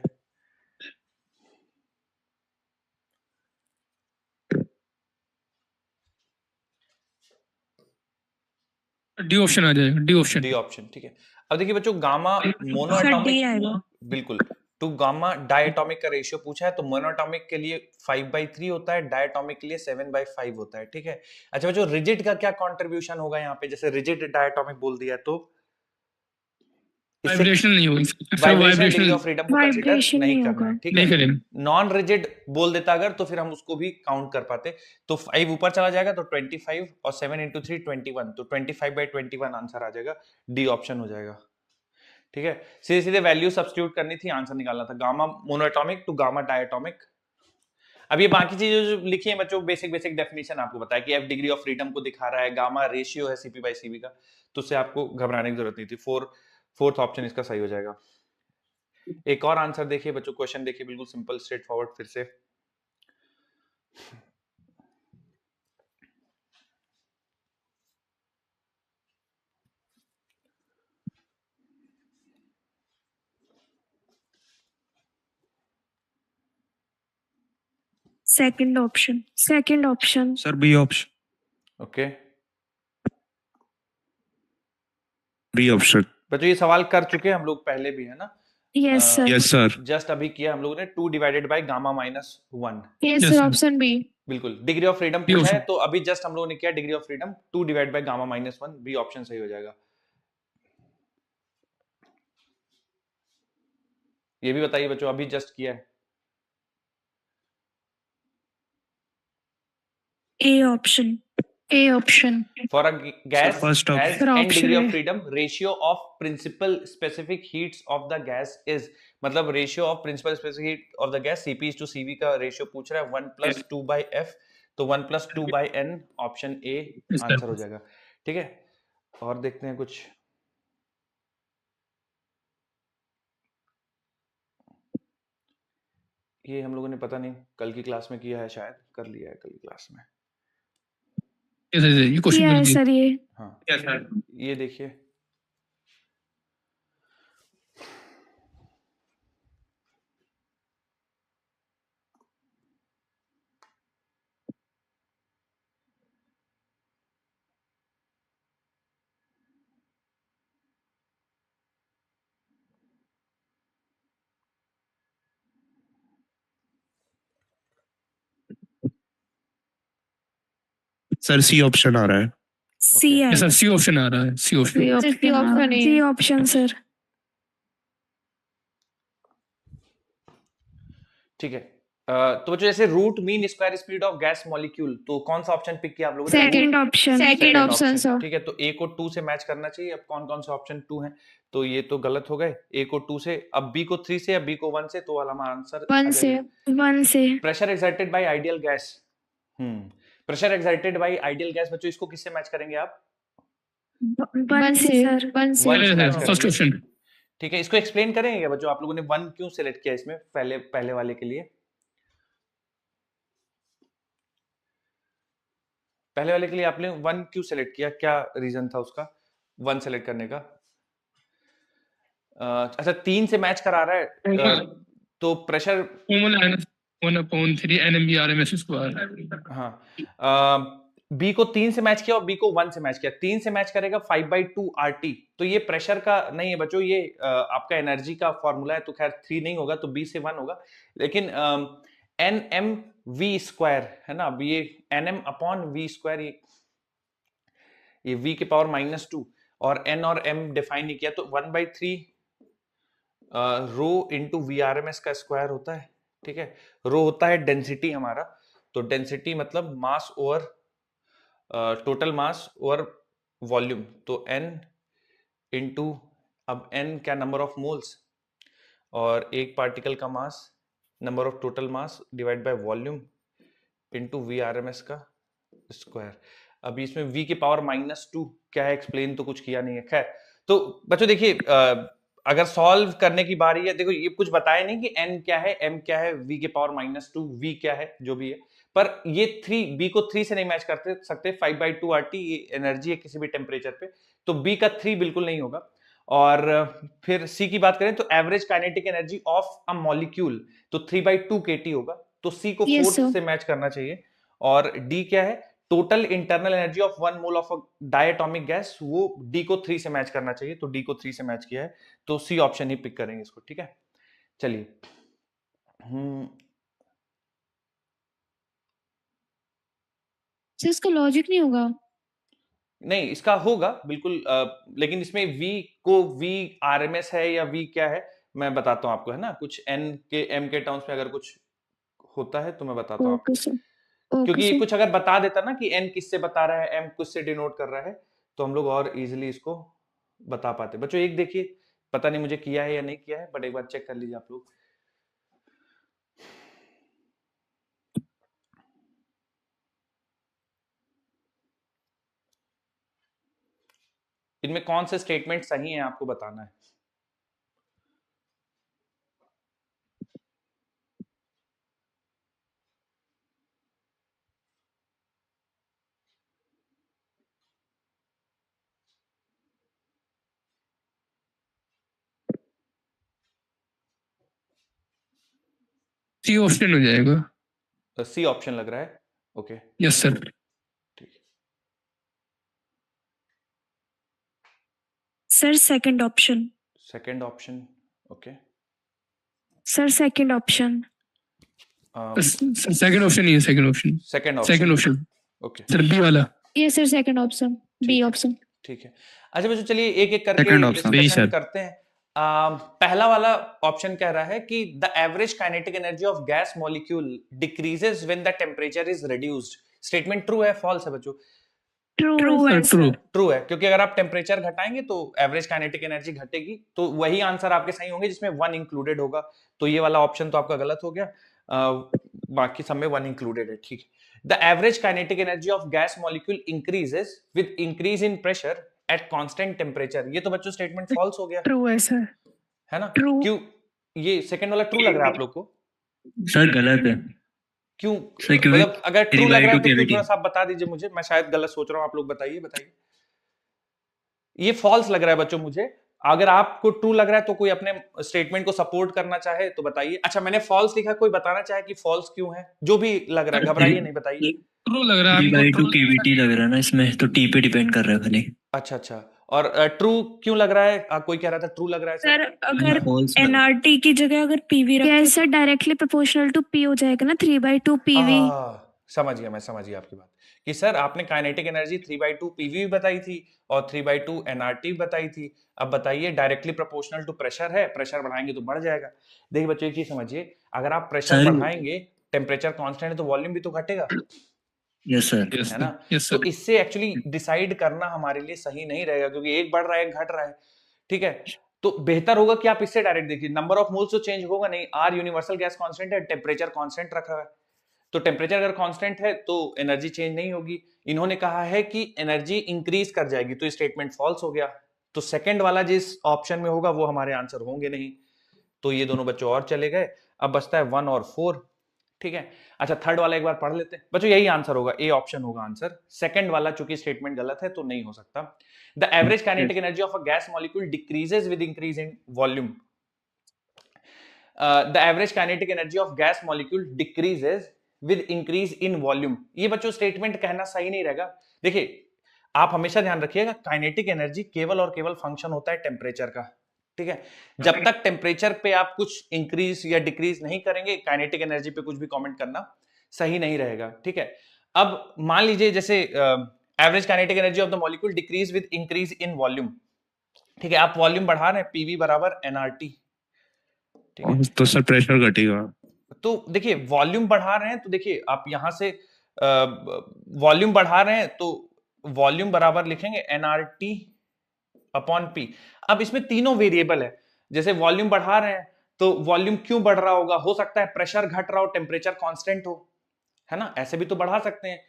डी ऑप्शन आ जाएगा, डी ऑप्शन। डी ऑप्शन, ठीक है। अब देखिए बच्चों, गामा सर डी मोनोएटॉमिक, आएगा। बिल्कुल, टू गामा डायटॉमिक का रेशियो पूछा है, तो मोनोएटॉमिक के लिए 5/3 होता है, डायटॉमिक के लिए 7/5 होता है। ठीक है। अच्छा बच्चों, रिजिड का क्या कंट्रीब्यूशन होगा यहाँ पे? जैसे रिजिड डायटॉमिक बोल दिया तो इससे वाइब्रेशनल नहीं होगी sir, vibrational degree vibrational of freedom को कंसीडर वाइब्रेशन नहीं नहीं करना होगा। है। ठीक नहीं है। करेंगे। नॉन रिजिड बोल देता अगर, तो फिर हम उसको भी काउंट कर पाते। तो 5 ऊपर चला जाएगा तो 25 और 7 × 3 21, तो 25/21 आंसर आ जाएगा, डी ऑप्शन हो जाएगा। ठीक है। सीधे सीधे वैल्यू सब्स्टिट्यूट करनी थी, आंसर निकालना था, gamma monoatomic to gamma diatomic. अब ये बाकी चीजें जो लिखी है बच्चों, बेसिक बेसिक डेफिनेशन आपको बताया कि एफ डिग्री ऑफ फ्रीडम को दिखा रहा है, गामा रेशियो है CP/CV का, तो उससे आपको घबराने की जरूरत नहीं थी। फोर्थ ऑप्शन इसका सही हो जाएगा। एक और आंसर देखिए बच्चों, क्वेश्चन देखिए, बिल्कुल सिंपल स्ट्रेट फॉरवर्ड फिर से। Second option. Second option. Sir B option. Okay B option. बच्चों, ये सवाल कर चुके हैं हम लोग पहले भी, है ना? Yes sir. Yes sir. Just अभी किया हम लोगों ने, 2 divided by gamma -1। Yes Yes, sir sir. Option B. बिल्कुल, डिग्री ऑफ फ्रीडम बी पूछा है, ऑप्शन। तो अभी जस्ट हम लोगों ने किया degree of freedom 2 divide by gamma -1, B option सही हो जाएगा। ये भी बताइए बच्चों, अभी जस्ट किया है। A option. A option. For a gas first has option. n option degree of है। freedom, ratio of principal specific heats of the gas is, मतलब ratio of principal specific heat of the gas CP is to CV का ratio पूछ रहा है, 1 + 2/F, तो 1 + 2/N, option A Yes, sir. Answer हो जाएगा। ठीक है, और देखते हैं कुछ। ये हम लोगों ने पता नहीं कल की क्लास में किया है, शायद कर लिया है कल की क्लास में। Yes, yes, yes, ये क्वेश्चन किया है कर दिया। सर ये। हाँ, Yes, sir. ये देखिए, सर सी ऑप्शन आ रहा है। C Okay. है। Yes, sir, सी ऑप्शन आ रहा है, C option. C option. C option sir. ठीक है। तो बच्चों जैसे root mean square speed of gas molecule, तो कौन सा ऑप्शन पिक किया आप लोगों ने? Second option, second option sir. ठीक है, तो ए को 2 से मैच करना चाहिए। अब कौन कौन से ऑप्शन 2 हैं, तो ये तो गलत हो गए। ए को 2 से, अब बी को 3 से या बी को 1 से, तो वाला हमारा आंसर 1 से, 1 से। Pressure exerted by ideal gas. Pressure exerted by ideal gas, बच्चों इसको किससे मैच करेंगे आप? 1 से सर, 1 से। First option. ठीक है, इसको एक्सप्लेन करेंगे क्या बच्चों? आप लोगों ने 1 क्यों सिलेक्ट किया इसमें, पहले वाले के लिए? पहले वाले के लिए आपने 1 क्यों सिलेक्ट किया, क्या रीजन था उसका 1 सिलेक्ट करने का? अच्छा 3 से मैच करा रहा है, तो प्रेशर 1/3 NMBRMS स्क्वायर। हाँ, बी को 3 से मैच किया और बी को 1 से मैच किया। 3 से मैच करेगा 5/2 RT, तो ये प्रेशर का नहीं है बच्चों, ये आपका एनर्जी का फॉर्मूला है, तो खैर 3 नहीं होगा, तो बी से 1 होगा। लेकिन NMV स्क्वायर है ना, अब ये NM/V स्क्वायर, ये V के पावर -2 और N और M डिफाइन नहीं किया, तो 1/3 रो इंटू VRMS का स्क्वायर होता है। ठीक है, रो होता है डेंसिटी हमारा, तो डेंसिटी मतलब mass over total mass over volume, तो N इंटू, अब N क्या, नंबर ऑफ मोल्स, और एक पार्टिकल का mass, number of total mass divide by volume into VRMS का स्क्वायर। अभी इसमें V की पावर -2 क्या है, एक्सप्लेन तो कुछ किया नहीं है। खैर, तो बच्चों देखिए, अगर सॉल्व करने की बारी है, देखो ये कुछ बताया नहीं कि N क्या है, M क्या है, V के पावर -2, V क्या है, जो भी है, पर ये 3 B को 3 से नहीं मैच करते सकते। 5/2 RT ये एनर्जी है किसी भी टेम्परेचर पे, तो B का 3 बिल्कुल नहीं होगा। और फिर C की बात करें तो average kinetic energy of a molecule, तो 3/2 kT होगा, तो C को 4 से मैच करना चाहिए। और D क्या है, total internal energy of 1 mole of a diatomic gas, वो D को 3 से मैच करना चाहिए, तो D को 3 से मैच किया है, तो C ऑप्शन ही पिक करेंगे इसको। ठीक है, चलिए। सर इसका लॉजिक नहीं होगा? नहीं, इसका होगा बिल्कुल, लेकिन इसमें V को VRMS है या V क्या है, मैं बताता हूँ आपको, है ना, कुछ N के M के टर्म्स में अगर कुछ होता है तो मैं बताता हूँ आपको, क्योंकि ये कुछ अगर बता देता ना कि N किससे बता रहा है, M किससे डिनोट कर रहा है, तो हम लोग और इजीली इसको बता पाते। बच्चों एक देखिए, पता नहीं मुझे किया है या नहीं किया है, बट एक बार चेक कर लीजिए आप लोग। इनमें कौन से स्टेटमेंट सही हैं आपको बताना है। सी ऑप्शन हो जाएगा। सी ऑप्शन लग रहा है, ओके। Yes sir. ठीक, sir second option. Second option, okay. Sir second option. Second option नहीं है, second option, second option, okay sir B वाला। Yes sir, second option, B option. ठीक है। अच्छा बच्चों चलिए एक एक करके Second option, डिस्कशन sir. करते हैं। पहला वाला ऑप्शन कह रहा है कि the average kinetic energy of gas molecule decreases when the temperature is reduced. Statement true है फॉल्स है बच्चों? ट्रू है, क्योंकि अगर आप टेम्परेचर घटाएंगे तो एवरेज काइनेटिक एनर्जी घटेगी, तो वही आंसर आपके सही होंगे जिसमें 1 इंक्लूडेड होगा, तो ये वाला ऑप्शन तो आपका गलत हो गया, बाकी सब में 1 इंक्लूडेड है। ठीक है। The average kinetic energy of gas molecule increases with increase in pressure at constant temperature, ये तो बच्चों स्टेटमेंट फॉल्स हो गया, ट्रू है सर। है ना? True. क्यों ये सेकंड वाला ट्रू लग रहा है आप लोग को? सर गलत है। क्यों? सर क्योंकि मतलब अगर ट्रू लग रहा है तो 3/2 थोड़ा सा आप बता दीजिए मुझे, मैं शायद गलत सोच रहा हूँ, आप लोग बताइए। ये फॉल्स लग रहा है बच्चों मुझे। अगर आपको ट्रू लग रहा है तो कोई अपने स्टेटमेंट को सपोर्ट करना चाहे तो बताइए। अच्छा मैंने फॉल्स लिखा, कोई बताना चाहे कि फॉल्स क्यों है? जो भी लग रहा है घबराइए नहीं, बताइए। ट्रू लग रहा है 3/2 केवीटी लग रहा है ना इसमें, तो टी पे डिपेंड कर रहा है खाली। अच्छा, और ट्रू क्यों लग रहा है? कोई कह रहा था ट्रू लग रहा है सर अगर False लग- एनआरटी की जगह अगर PV yes sir, directly proportional to P हो जाएगा ना, 3/2 PV। समझ गया, मैं समझ गया आपकी बात, कि सर आपने काइनेटिक एनर्जी 3/2 पीवी बताई थी और 3/2 एनआरटी बताई थी, अब बताइए डायरेक्टली प्रोपोर्शनल टू प्रेशर है, प्रेशर बढ़ाएंगे तो बढ़ जाएगा। देखिए बच्चों एक चीज समझिए, अगर आप प्रेशर सर बढ़ाएंगे, टेम्परेचर कांस्टेंट है तो वॉल्यूम भी तो घटेगा, यस सर यस है सर, ना। यस तो सर। इससे एक्चुअली डिसाइड करना हमारे लिए सही नहीं रहेगा, क्योंकि एक बढ़ रहा है एक घट रहा है, ठीक है। तो बेहतर होगा कि आप इससे डायरेक्ट देखिए, नंबर ऑफ मोल्स तो चेंज होगा नहीं, आर यूनिवर्सल गैस कांस्टेंट है, टेम्परेचर कांस्टेंट रखा है, तो टेम्परेचर अगर कांस्टेंट है तो एनर्जी चेंज नहीं होगी। इन्होंने कहा है कि एनर्जी इंक्रीज कर जाएगी, तो स्टेटमेंट फॉल्स हो गया। तो सेकंड वाला जिस ऑप्शन में होगा वो हमारे आंसर होंगे नहीं, तो ये दोनों बच्चों और चले गए। अब बचता है 1 और 4, ठीक है। अच्छा थर्ड वाला एक बार पढ़ लेते हैं बच्चों, यही आंसर होगा, ए ऑप्शन होगा आंसर। सेकंड वाला चूंकि स्टेटमेंट गलत है तो नहीं हो सकता। The average kinetic energy of a gas molecule decreases with increase in volume. The average kinetic energy of gas molecule decreases with increase in volume. ये बच्चों स्टेटमेंट कहना सही नहीं रहेगा। देखिए आप हमेशा ध्यान रखिएगा, काइनेटिक एनर्जी केवल और केवल फंक्शन होता है टेम्परेचर का, ठीक है। जब तक टेम्परेचर पे आप कुछ इंक्रीज या डिक्रीज नहीं करेंगे, काइनेटिक एनर्जी पे कुछ भी कमेंट करना सही नहीं रहेगा, ठीक है। अब मान लीजिए जैसे average kinetic energy of the molecule decrease with increase in volume, ठीक है। आप वॉल्यूम बढ़ा रहे हैं, पीवी बराबर एनआरटी, ठीक है। तो सर प्रेशर घटेगा। तो देखिए वॉल्यूम बढ़ा रहे हैं तो देखिए आप यहां से वॉल्यूम बढ़ा रहे हैं तो वॉल्यूम बराबर लिखेंगे एनआरटी अपॉन पी। अब इसमें तीनों वेरिएबल है, जैसे वॉल्यूम बढ़ा रहे हैं तो वॉल्यूम क्यों बढ़ रहा होगा, हो सकता है प्रेशर घट रहा हो, टेम्परेचर कांस्टेंट हो, है ना, ऐसे भी तो बढ़ा सकते हैं।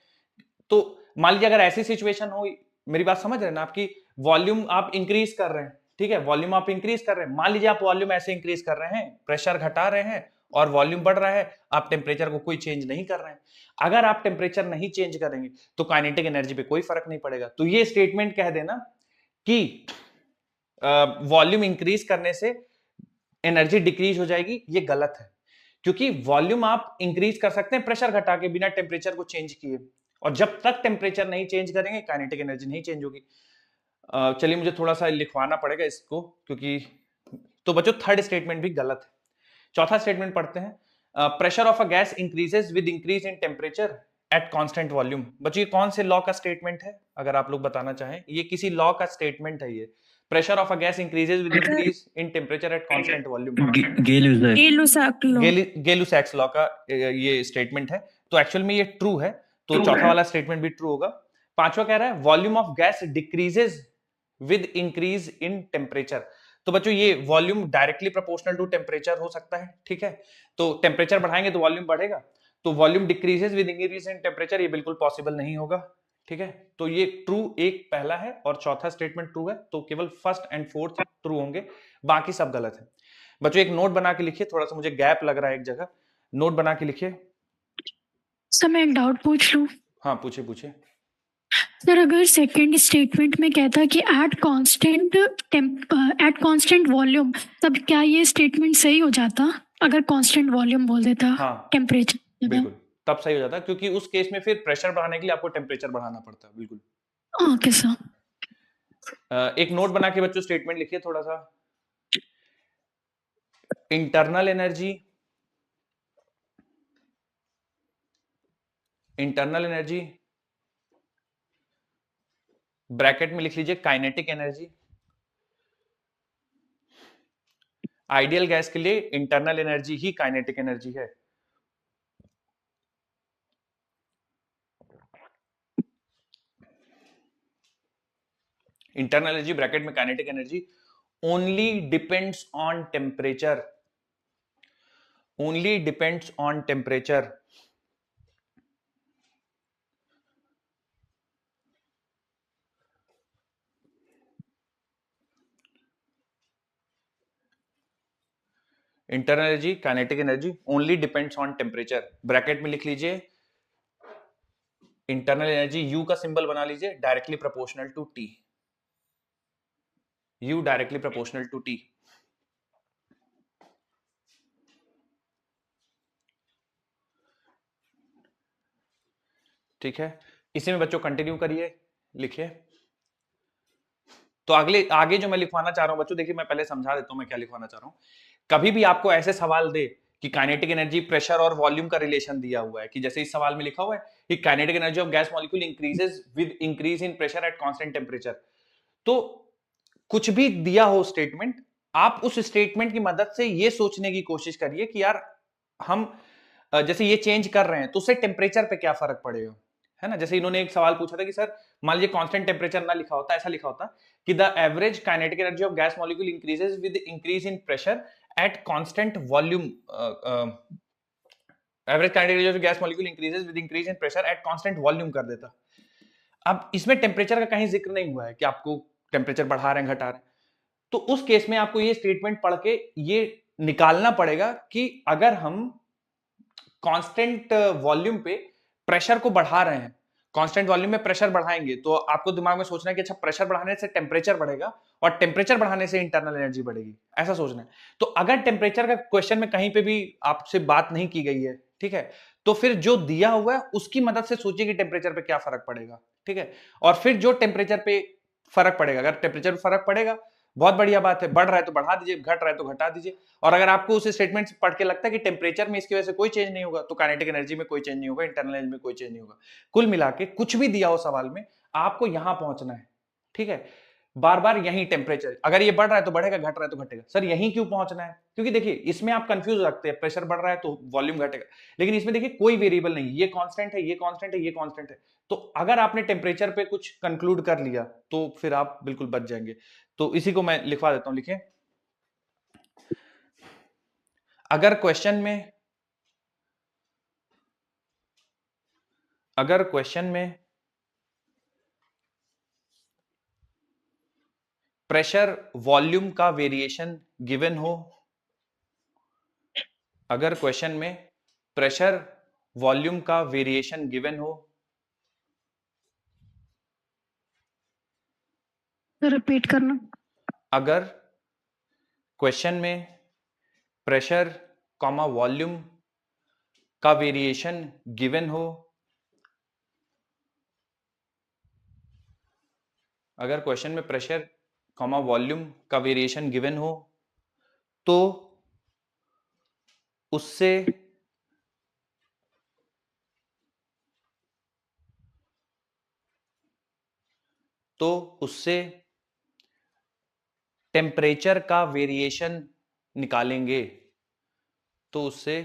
तो मान लीजिए अगर ऐसी सिचुएशन हो, मेरी बात समझ रहे हैं ना आपकी, वॉल्यूम आप इंक्रीज कर रहे हैं, ठीक है, वॉल्यूम आप इंक्रीज कर रहे हैं, मान लीजिए आप वॉल्यूम ऐसे इंक्रीज कर रहे हैं, प्रेशर घटा रहे हैं और वॉल्यूम बढ़ रहा है, आप टेम्परेचर को कोई चेंज नहीं कर रहे हैं। अगर आप टेम्परेचर नहीं चेंज करेंगे तो काइनेटिक एनर्जी पे कोई फर्क नहीं पड़ेगा। तो ये स्टेटमेंट कह देना कि वॉल्यूम इंक्रीज करने से एनर्जी डिक्रीज हो जाएगी, ये गलत है, क्योंकि वॉल्यूम आप इंक्रीज कर सकते हैं प्रेशर घटा के बिना टेम्परेचर को चेंज किए, और जब तक टेम्परेचर नहीं चेंज करेंगे काइनेटिक एनर्जी नहीं चेंज होगी। चलिए मुझे थोड़ा सा लिखवाना पड़ेगा इसको, क्योंकि तो बच्चों थर्ड स्टेटमेंट भी गलत है। चौथा स्टेटमेंट पढ़ते हैं, pressure of a gas increases with increase in temperature at constant volume. बच्चों ये कौन से लॉ का स्टेटमेंट है, अगर आप लोग बताना चाहें, ये किसी लॉ का स्टेटमेंट है। ये pressure of a gas increases with increase in temperature at constant volume, Gay Lussac's law का ये स्टेटमेंट है। तो एक्चुअल में ये ट्रू है, तो चौथा वाला स्टेटमेंट भी ट्रू होगा। पांचवा कह रहा है volume of gas decreases with increase in temperature. तो बच्चों ये volume directly proportional to temperature हो सकता है, ठीक है। तो टेम्परेचर बढ़ाएंगे तो वॉल्यूम बढ़ेगा, तो volume decreases with increase in temperature ये बिल्कुल पॉसिबल नहीं होगा, ठीक है। तो ये ट्रू एक पहला है और चौथा स्टेटमेंट ट्रू है, तो केवल फर्स्ट एंड फोर्थ ट्रू होंगे, बाकी सब गलत है। बच्चों एक नोट बना के लिखिए, थोड़ा सा मुझे गैप लग रहा है एक जगह, नोट बना के लिखिए। सर मैं एक डाउट पूछ लूं? हाँ पूछिए पूछिए। सर अगर सेकंड स्टेटमेंट में कहता कि एट कांस्टेंट वॉल्यूम, तब क्या ये स्टेटमेंट सही हो जाता अगर कांस्टेंट वॉल्यूम बोल देता? हाँ टेम्परेचर बिल्कुल, तब सही हो जाता, क्योंकि उस केस में फिर प्रेशर बढ़ाने के लिए आपको टेम्परेचर बढ़ाना पड़ता है, बिल्कुल। Okay sir. एक नोट बना के बच्चों स्टेटमेंट लिखिए थोड़ा सा। इंटरनल एनर्जी ब्रैकेट में लिख लीजिए काइनेटिक एनर्जी। आइडियल गैस के लिए इंटरनल एनर्जी ही काइनेटिक एनर्जी है। इंटरनल एनर्जी ब्रैकेट में kinetic energy only depends on temperature, only depends on temperature. Internal energy kinetic energy only depends on temperature, bracket में लिख लीजिए इंटरनल एनर्जी, यू का symbol बना लीजिए, directly proportional to T, U directly proportional to T. ठीक है, इसी में बच्चों कंटिन्यू करिए, लिखिए। तो आगे जो मैं लिखवाना चाह रहा हूं बच्चों, देखिए मैं पहले समझा देता हूं मैं क्या लिखवाना चाह रहा हूं। कभी भी आपको ऐसे सवाल दे कि काइनेटिक एनर्जी प्रेशर और वॉल्यूम का रिलेशन दिया हुआ है, कि जैसे इस सवाल में लिखा हुआ है कि kinetic energy of gas molecule increases with increase in pressure at constant temperature. तो कुछ भी दिया हो स्टेटमेंट, आप उस स्टेटमेंट की मदद से ये सोचने की कोशिश करिए कि यार हम जैसे ये चेंज कर रहे हैं तो उससे टेम्परेचर पे क्या फर्क पड़ेगा, है ना। जैसे इन्होंने एक सवाल पूछा था कि सर मान लीजिए कांस्टेंट टेम्परेचर ना लिखा होता, ऐसा लिखा होता कि the average kinetic energy of gas molecule increases with increase in pressure at constant volume, average kinetic energy of gas molecule increases with increase in pressure at constant volume कर देता। अब इसमें टेम्परेचर का कहीं जिक्र नहीं हुआ है कि आपको टेम्परेचर बढ़ा रहे हैं घटा रहे हैं, तो उस केस में आपको ये स्टेटमेंट पढ़ के ये निकालना पड़ेगा कि अगर हम कांस्टेंट वॉल्यूम पे प्रेशर को बढ़ा रहे हैं, कांस्टेंट वॉल्यूम में प्रेशर बढ़ाएंगे, तो आपको दिमाग में सोचना है कि अच्छा प्रेशर बढ़ाने से टेम्परेचर बढ़ेगा और टेम्परेचर बढ़ाने से इंटरनल एनर्जी बढ़ेगी, ऐसा सोचना है। तो अगर टेम्परेचर का क्वेश्चन में कहीं पे भी आपसे बात नहीं की गई है, ठीक है, तो फिर जो दिया हुआ है उसकी मदद से सोचिए कि टेम्परेचर पे क्या फर्क पड़ेगा, ठीक है। और फिर जो टेम्परेचर पे फर्क पड़ेगा, अगर टेम्परेचर पे फर्क पड़ेगा बहुत बढ़िया बात है, बढ़ रहा है तो बढ़ा दीजिए, घट रहा है तो घटा दीजिए। और अगर आपको उस स्टेटमेंट से पढ़ के लगता है कि टेम्परेचर में इसकी वजह से कोई चेंज नहीं होगा, तो काइनेटिक एनर्जी में कोई चेंज नहीं होगा, इंटरनल एनर्जी में कोई चेंज नहीं होगा। कुल मिला के कुछ भी दिया हो सवाल में, आपको यहां पहुंचना है, ठीक है। बार बार यही टेम्परेचर, अगर ये बढ़ रहा है तो बढ़ेगा, घट रहा है तो घटेगा। सर यही क्यों पहुंचना है? क्योंकि देखिए इसमें आप कंफ्यूज रखते हैं, प्रेशर बढ़ रहा है तो वॉल्यूम घटेगा, लेकिन इसमें देखिए कोई वेरिएबल नहीं, ये कांस्टेंट है, ये कांस्टेंट है, ये कांस्टेंट है। तो अगर आपने टेम्परेचर पे कुछ कंक्लूड कर लिया तो फिर आप बिल्कुल बच जाएंगे। तो इसी को मैं लिखवा देता हूं, लिखिए। अगर क्वेश्चन में प्रेशर वॉल्यूम का वेरिएशन गिवन हो, अगर क्वेश्चन में प्रेशर वॉल्यूम का वेरिएशन गिवन हो, रिपीट करना। अगर क्वेश्चन में प्रेशर कॉमा वॉल्यूम का वेरिएशन गिवन हो, अगर क्वेश्चन में प्रेशर कॉमा वॉल्यूम का वेरिएशन गिवन हो तो उससे टेम्परेचर का वेरिएशन निकालेंगे, तो उससे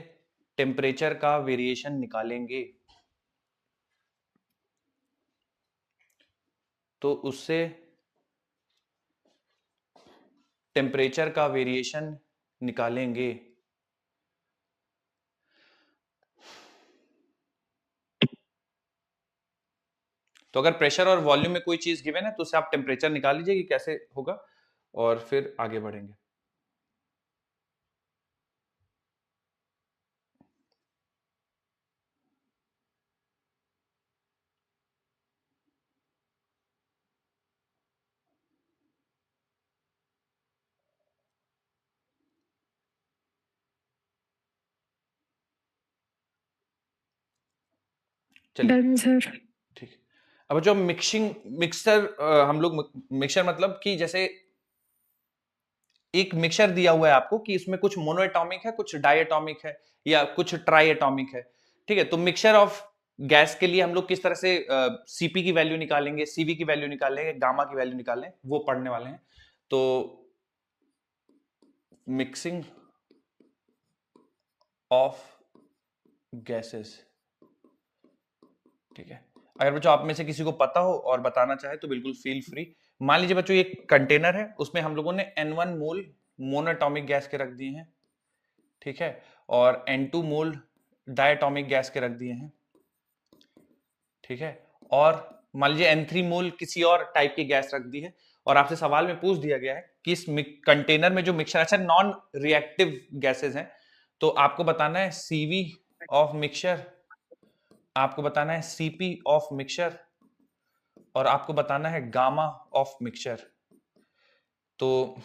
टेम्परेचर का वेरिएशन निकालेंगे, तो उससे टेम्परेचर का वेरिएशन निकालेंगे। तो अगर प्रेशर और वॉल्यूम में कोई चीज गिवन है तो उससे आप टेम्परेचर निकाल लीजिए कि कैसे होगा, और फिर आगे बढ़ेंगे। Done sir. ठीक। अब जो मिक्सर हम लोग मिक्सचर मतलब कि जैसे एक मिक्सचर दिया हुआ है आपको कि इसमें कुछ मोनोएटॉमिक है, कुछ डायएटॉमिक है, या कुछ ट्राइएटॉमिक है, ठीक है। तो मिक्सचर ऑफ गैस के लिए हम लोग किस तरह से सीपी की वैल्यू निकालेंगे, सीवी की वैल्यू निकालेंगे, गामा की वैल्यू निकालें, वो पढ़ने वाले हैं। तो मिक्सिंग ऑफ गैसेस, ठीक है। अगर बच्चों आप में से किसी को पता हो और बताना चाहे तो बिल्कुल फील फ्री। मान लीजिए बच्चों एक कंटेनर है, उसमें हम लोगों ने N1 मोल मोनोएटॉमिक गैस के रख दिए हैं, ठीक है, और N2 मोल डायटॉमिक गैस के रख दिए हैं, ठीक है, और मान लीजिए N3 मोल किसी और टाइप की गैस रख दी है, और आपसे सवाल में पूछ दिया गया है कि इस कंटेनर में जो मिक्सचर, अच्छा नॉन रिएक्टिव गैसेस हैं, तो आपको बताना है CV ऑफ मिक्सचर, आपको बताना है CP ऑफ मिक्सचर, और आपको बताना है गामा ऑफ मिक्सचर। तो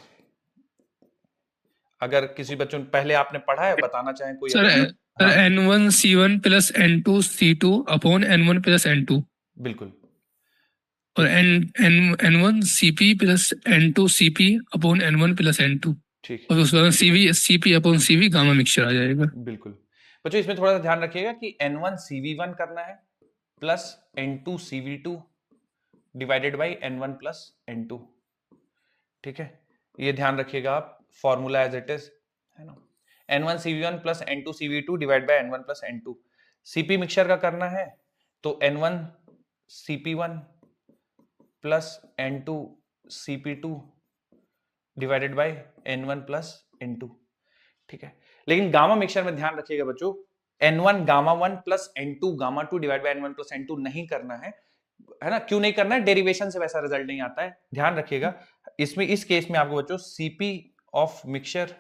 अगर किसी बच्चों ने पहले आपने पढ़ा है, बताना चाहें कोई? Sir N1 C1 plus N2 C2 upon N1 plus N2, बिल्कुल। और N1 CP plus N2 CP upon N1 plus N2। ठीक, और उसके बाद CP upon CV gamma mixture आ जाएगा। बिल्कुल। बच्चों इसमें थोड़ा सा ध्यान रखिएगा कि N1 CV1 करना है plus N2 CV2 divided by N1 plus N2, ठीक है, ये ध्यान रखिएगा आप, फॉर्मूला एज इट इज है ना। N1 CV1 plus N2 CV2 divide by N1 plus N2। CP mixture का करना है तो N1 CP1 plus N2 CP2 divided by N1 plus N2, ठीक है। लेकिन गामा मिक्सचर में ध्यान रखिएगा बच्चों, N1 gamma 1 plus N2 gamma 2 divide bye N1 plus N2 नहीं करना है ना। क्यों नहीं करना है? डेरिवेशन से वैसा रिजल्ट नहीं आता है, ध्यान रखिएगा। इसमें इस केस में आपको बच्चों सीपी ऑफ मिक्सचर,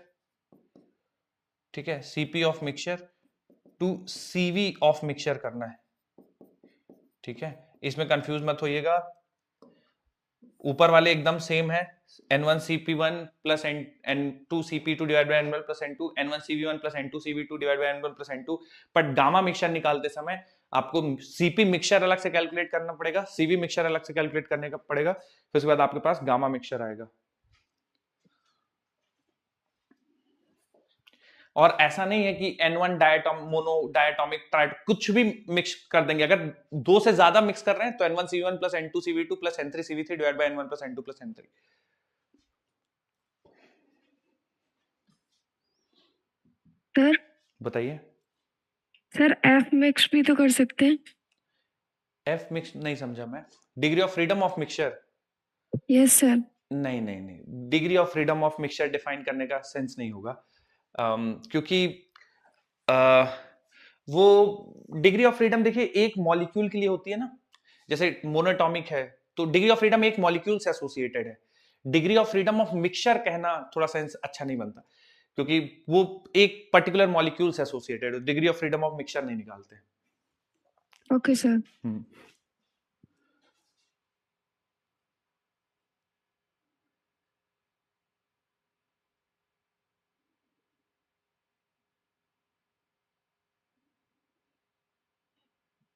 ठीक है, CP of mixture to CV of mixture करना है, ठीक है। इसमें कंफ्यूज मत होइएगा, ऊपर वाले एकदम सेम है, N1 CP1 plus N2 CP2 divide by N1 plus N2, N1 CV1 plus N2 CV2 divide by N1 plus N2। But gamma mixture निकालते समय आपको सीपी मिक्सचर अलग से कैलकुलेट करना पड़ेगा, सीवी मिक्सचर अलग से कैलकुलेट करने का पड़ेगा, फिर उसके बाद आपके पास गामा मिक्सचर आएगा। और ऐसा नहीं है कि N1 मोनो डायटोमिक कुछ भी मिक्स कर देंगे। अगर दो से ज्यादा मिक्स कर रहे हैं तो N1 CV1 plus N2 CV2 plus N3 CV3 divide by N1 plus N2 plus N3। Sir बताइए। सर एफ मिक्स भी तो कर सकते हैं। एफ मिक्स नहीं समझा मैं, degree of freedom of mixture. Yes sir. नहीं नहीं नहीं, degree of freedom of mixture define करने का सेंस नहीं होगा, क्योंकि वो डिग्री ऑफ फ्रीडम देखिए एक मॉलिक्यूल के लिए होती है ना, जैसे मोनोटॉमिक है तो डिग्री ऑफ फ्रीडम एक मॉलिक्यूल से एसोसिएटेड है। Degree of freedom of mixture कहना थोड़ा सेंस अच्छा नहीं बनता, क्योंकि वो एक पर्टिकुलर मॉलिक्यूल से एसोसिएटेड है, degree of freedom of mixture नहीं निकालते। Okay sir.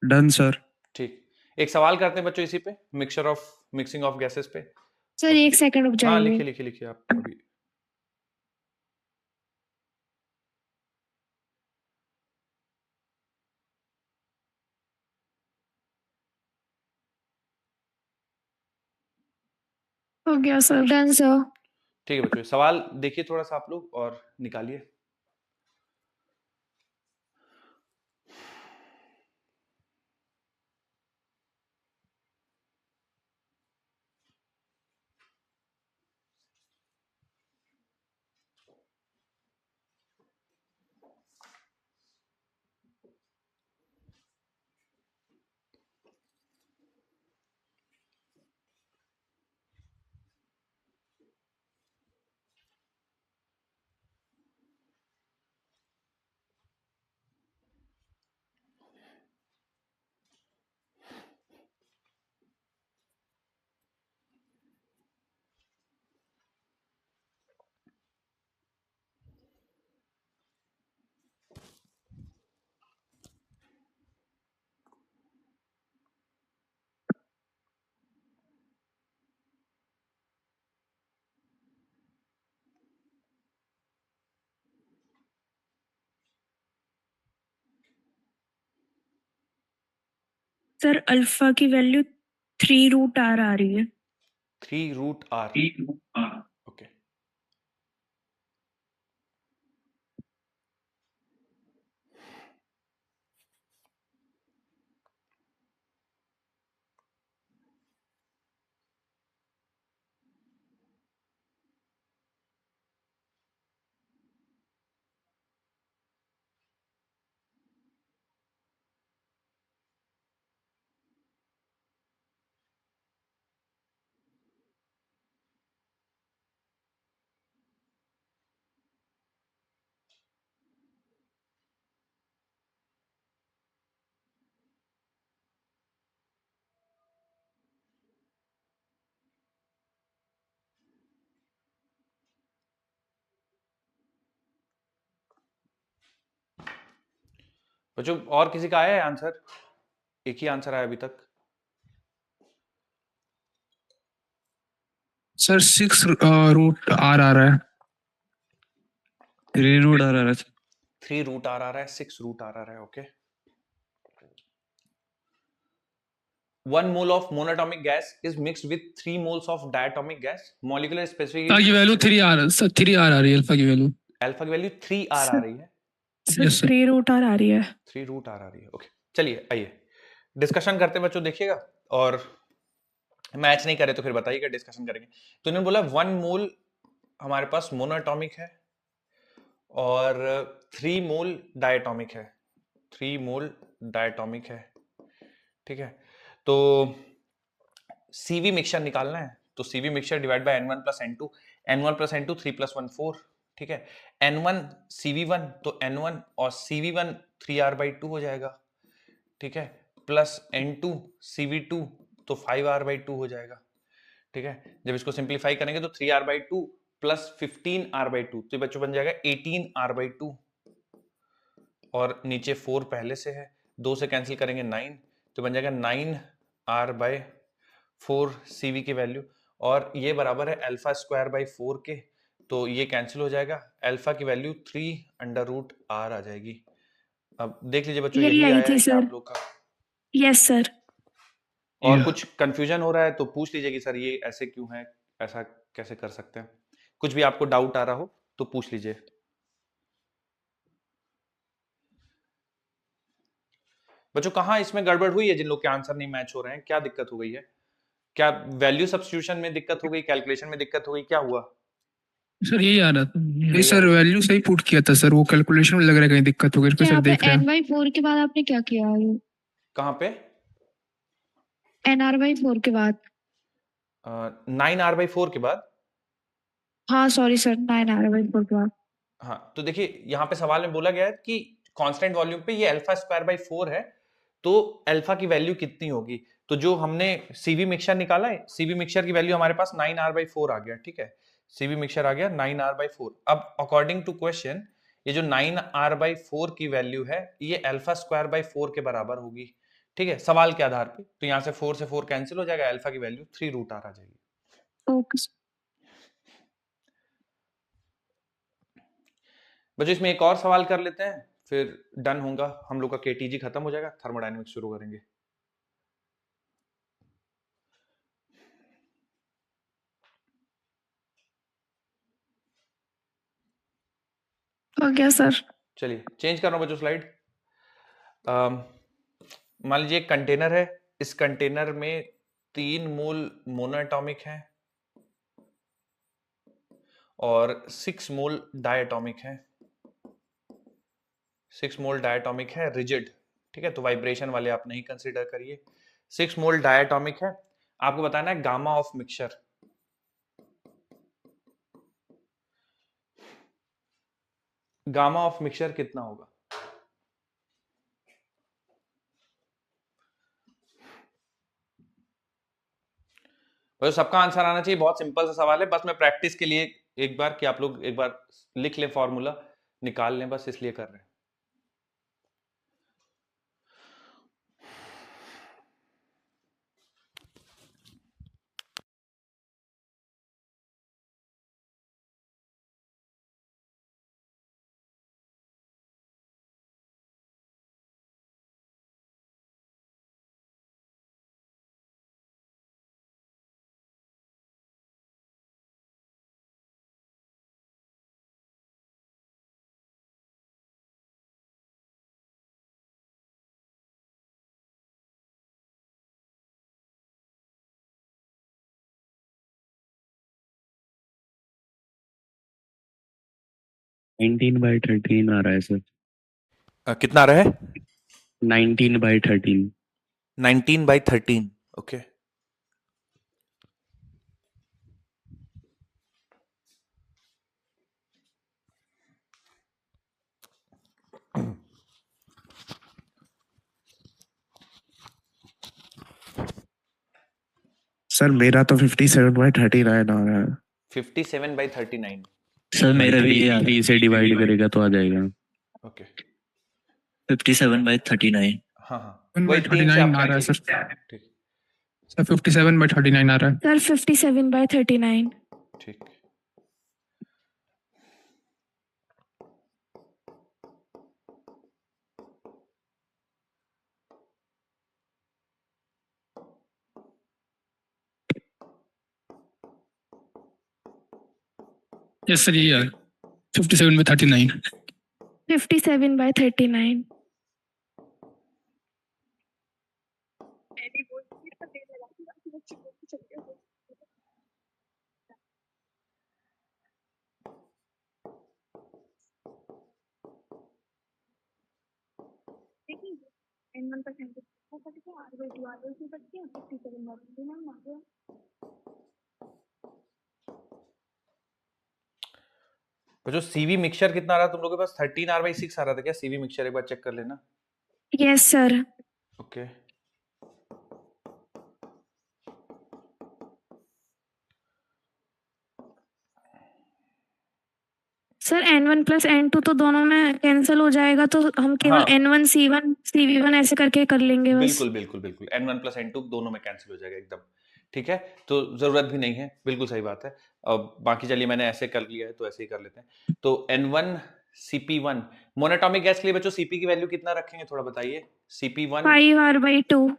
Done sir. ठीक, एक सवाल करते हैं बच्चों इसी पे, मिक्सिंग ऑफ गैसेस पे। सर एक सेकंड रुक हाँ जाइए। लिखिए लिखिए लिखिए आप अभी। हो गया सर। Done sir. ठीक है बच्चों, सवाल देखिए थोड़ा सा आप लोग और निकालिए। सर अल्फा की वैल्यू 3√R आ रही है। 3√R, okay. बच्चों और किसी का आया है आंसर? एक ही आंसर आया अभी तक। सर 6√R आ रहा है। 3 रूट आ रहा है सर। 3 रूट आर आ रहा है, 6 रूट आर आ रहा है। Okay, 1 mole of monatomic gas is mixed with 3 moles of diatomic gas. Molecular specific alpha की वैल्यू 3 आर सर 3 आर आ रही है अल्फा की वैल्यू। अल्फा की वैल्यू 3 आर आ रही है, यस सर 3 रूट आर आ रही है। 3 रूट आर आ रही है। ओके, चलिए आइए डिस्कशन करते हैं बच्चों, देखिएगा, और मैच नहीं करे तो फिर बताइएगा, डिस्कशन करेंगे। तो इन्होंने बोला 1 मोल हमारे पास मोनोएटॉमिक है और 3 मोल डायटॉमिक है, 3 मोल डायटॉमिक है, ठीक है। तो CV मिक्सचर निकालना है, तो CV mixture divide by N1 plus N2, N1 plus N2 3 plus 1 4, ठीक है। N1 CV1 तो N1 और CV1 3R/2 हो जाएगा, ठीक है, प्लस N2 CV2 तो 5R/2 हो जाएगा, ठीक है। जब इसको सिंप्लीफाई करेंगे तो 3R/2 प्लस 15R/2 तो बच्चों बन जाएगा 18R/2, और नीचे 4 पहले से है, 2 से कैंसिल करेंगे 9 तो बन जाएगा 9R/4 CV की वैल्यू, और ये बराबर है अल्फा स्क्वायर बाई 4 के, तो ये कैंसिल हो जाएगा, अल्फा की वैल्यू 3√R आ जाएगी। अब देख लीजिए बच्चों, यही यही आई आया थी है क्या सर। आप लोग का? Yes sir. और कुछ कंफ्यूजन हो रहा है तो पूछ लीजिए कि सर ये ऐसे क्यों है, ऐसा कैसे कर सकते हैं, कुछ भी आपको डाउट आ रहा हो तो पूछ लीजिए। बच्चों कहाँ इसमें गड़बड़ हुई है, जिन लोग के आंसर नहीं मैच हो रहे हैं, क्या दिक्कत हो गई है? क्या वैल्यू सब्स्टिट्यूशन में दिक्कत हो गई, कैलकुलेशन में दिक्कत हो गई, क्या हुआ? सर यही आ रहा था। नहीं सर वैल्यू सही पुट किया था सर, वो कैलकुलेशन में लग रहा है कहीं दिक्कत हो गई, यहाँ सर पे देख रहे हैं। N/4 के बाद आपने क्या किया? कहाँ पे? NR/4 के बाद? 9R/4 के बाद। हाँ सॉरी सर, 9R/4 के बाद। हाँ, तो देखिए यहाँ पे सवाल में बोला गया है कि कांस्टेंट वॉल्यूम पे ये अल्फा स्क्वायर बाई 4 है, तो अल्फा की वैल्यू कितनी होगी? तो जो हमने सीवी मिक्सचर निकाला है, सीवी मिक्सचर की वैल्यू हमारे पास 9R/4 आ गया, ठीक है, सीवी मिक्सचर आ गया 9R/4। अब अकॉर्डिंग टू क्वेश्चन ये जो 9R/4 की वैल्यू है ये अल्फा स्क्वायर बाई 4 के बराबर होगी, ठीक है, सवाल के आधार पे। तो यहाँ से 4 से 4 कैंसिल हो जाएगा, अल्फा की वैल्यू 3√R आ जाएगी। Okay sir. बच्चों इसमें एक और सवाल कर लेते हैं, फिर डन होगा हम लोग का, केटीजी खत्म हो जाएगा, थर्मोडायनेमिक्स शुरू करेंगे। हो गया सर। चलिए चेंज कर रहा हूं बच्चों स्लाइड। मान लीजिए एक कंटेनर है, इस कंटेनर में 3 मोल मोनोएटॉमिक है और 6 मोल डायटॉमिक है, 6 मोल डायटॉमिक है रिजिड, ठीक है, तो वाइब्रेशन वाले आप नहीं कंसीडर करिए। 6 मोल डायटॉमिक है, आपको बताना है gamma of mixture. Gamma of mixture कितना होगा? तो सबका आंसर आना चाहिए, बहुत सिंपल सा सवाल है, बस मैं प्रैक्टिस के लिए एक बार कि आप लोग एक बार लिख लें, फॉर्मूला निकाल लें, बस इसलिए कर रहे हैं। नाइनटीन बाई 13 आ रहा है सर। कितना आ रहा है? 19/13। 19/13। ओके, सर मेरा तो 57/39 आ रहा है। 57/39। सर मेरा भी 3 से डिवाइड करेगा तो आ जाएगा। ओके, 57/39। हाँ हाँ, वही 3 से 1/39 आप आ रहा है cancel सर। करें। ठीक सर 57/39 आ रहा है। सर 57/39। ठीक। यस सर ये है 57/39 57/39 पहले बोल के तो देर लगा के बाकी बच्चे बोल के चले गए। देखिए N1% वो पता क्या R/2 आ गया उसमें बच्चे 57 आ गए मैम आ गया। बच्चों CV मिक्सचर कितना आ रहा है तुम लोगों के पास? 13R/6 आ रहा था क्या? CV मिक्सचर एक बार चेक कर लेना। Yes sir. Okay sir N1 plus N2 तो दोनों में कैंसिल हो जाएगा तो हम केवल हाँ। N1 C1 CV1 ऐसे करके कर लेंगे बस। बिल्कुल बिल्कुल बिल्कुल N1 प्लस N2 दोनों में कैंसिल हो जाएगा एकदम। ठीक है, तो जरूरत भी नहीं है, बिल्कुल सही बात है। अब बाकी चलिए मैंने ऐसे कर लिया है तो ऐसे ही कर लेते हैं। तो N1 CP1 मोनोटॉमिक गैस के लिए बच्चों CP की वैल्यू कितना रखेंगे थोड़ा बताइए। CP1 5R/2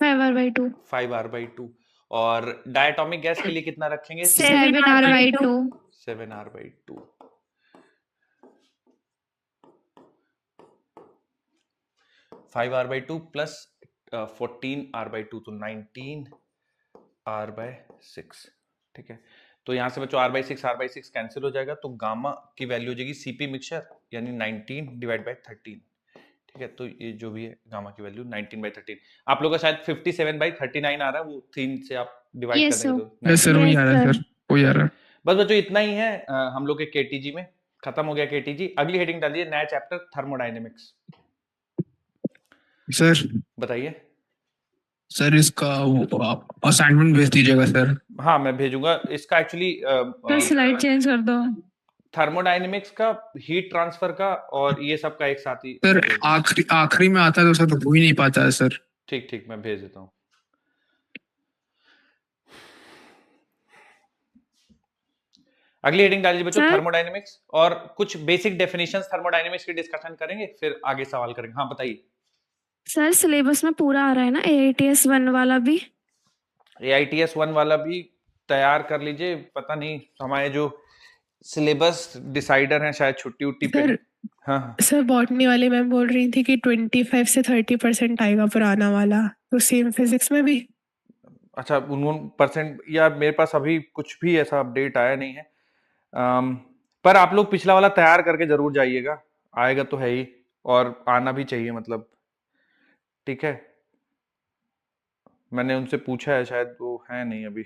5R/2 5R/2 और डायटोमिक गैस के लिए कितना रखेंगे? 7R/2 7R/2 5R/2 plus 14R/2 तो 19R/6। ठीक है, तो यहाँ से बच्चों R/6 कैंसिल हो जाएगा तो गामा की वैल्यू हो जाएगी CP मिक्सचर यानी 19/13। ठीक है, तो ये जो भी है गामा की वैल्यू 19/13। आप लोगों का शायद 57/39 आ रहा है, वो 3 से आप डिवाइड Yes, कर देंगे sir. तो यस सर वही आ रहा है Yes, सर वही आ रहा है। बस बच्चों इतना ही है हम लोग के KTG में। खत्म हो गया KTG। अगली हेडिंग डालिए नया चैप्टर थर्मोडायनेमिक्स। सर बताइए। सर इसका असाइनमेंट भेज दीजिएगा सर। हाँ मैं भेजूंगा इसका एक्चुअली स्लाइड चेंज कर दो। थर्मोडायनेमिक्स का, हीट ट्रांसफर का और ये सब का एक साथ ही सर मैं भेज दूंगा। आखिरी में आता है तो सर हो ही नहीं पाता है सर। ठीक ठीक मैं भेज देता हूँ। अगली हेडिंग डालिए बच्चों सर? थर्मोडायनेमिक्स और कुछ बेसिक डेफिनेशंस थर्मोडायनेमिक्स की डिस्कशन करेंगे फिर आगे सवाल करेंगे। हाँ बताइए। सर सिलेबस में पूरा आ रहा है ना AITS 1 वाला भी? AITS 1 वाला भी तैयार कर लीजिए। पता नहीं हमारे जो सिलेबस डिसाइडर हैं शायद छुट्टी उट्टी पे सर हैं। हाँ हाँ सर बॉटनी वाली मैम बोल रही थी कि 25 से 30% आएगा पुराना वाला, तो सेम फिजिक्स में भी। अच्छा 99% यार मेरे पास अभी कुछ भी ऐसा अपडेट आया नहीं है। पर आप लोग पिछला वाला तैयार करके जरूर जाइएगा, आएगा तो है ही और आना भी चाहिए मतलब। ठीक है, मैंने उनसे पूछा है शायद वो है नहीं अभी।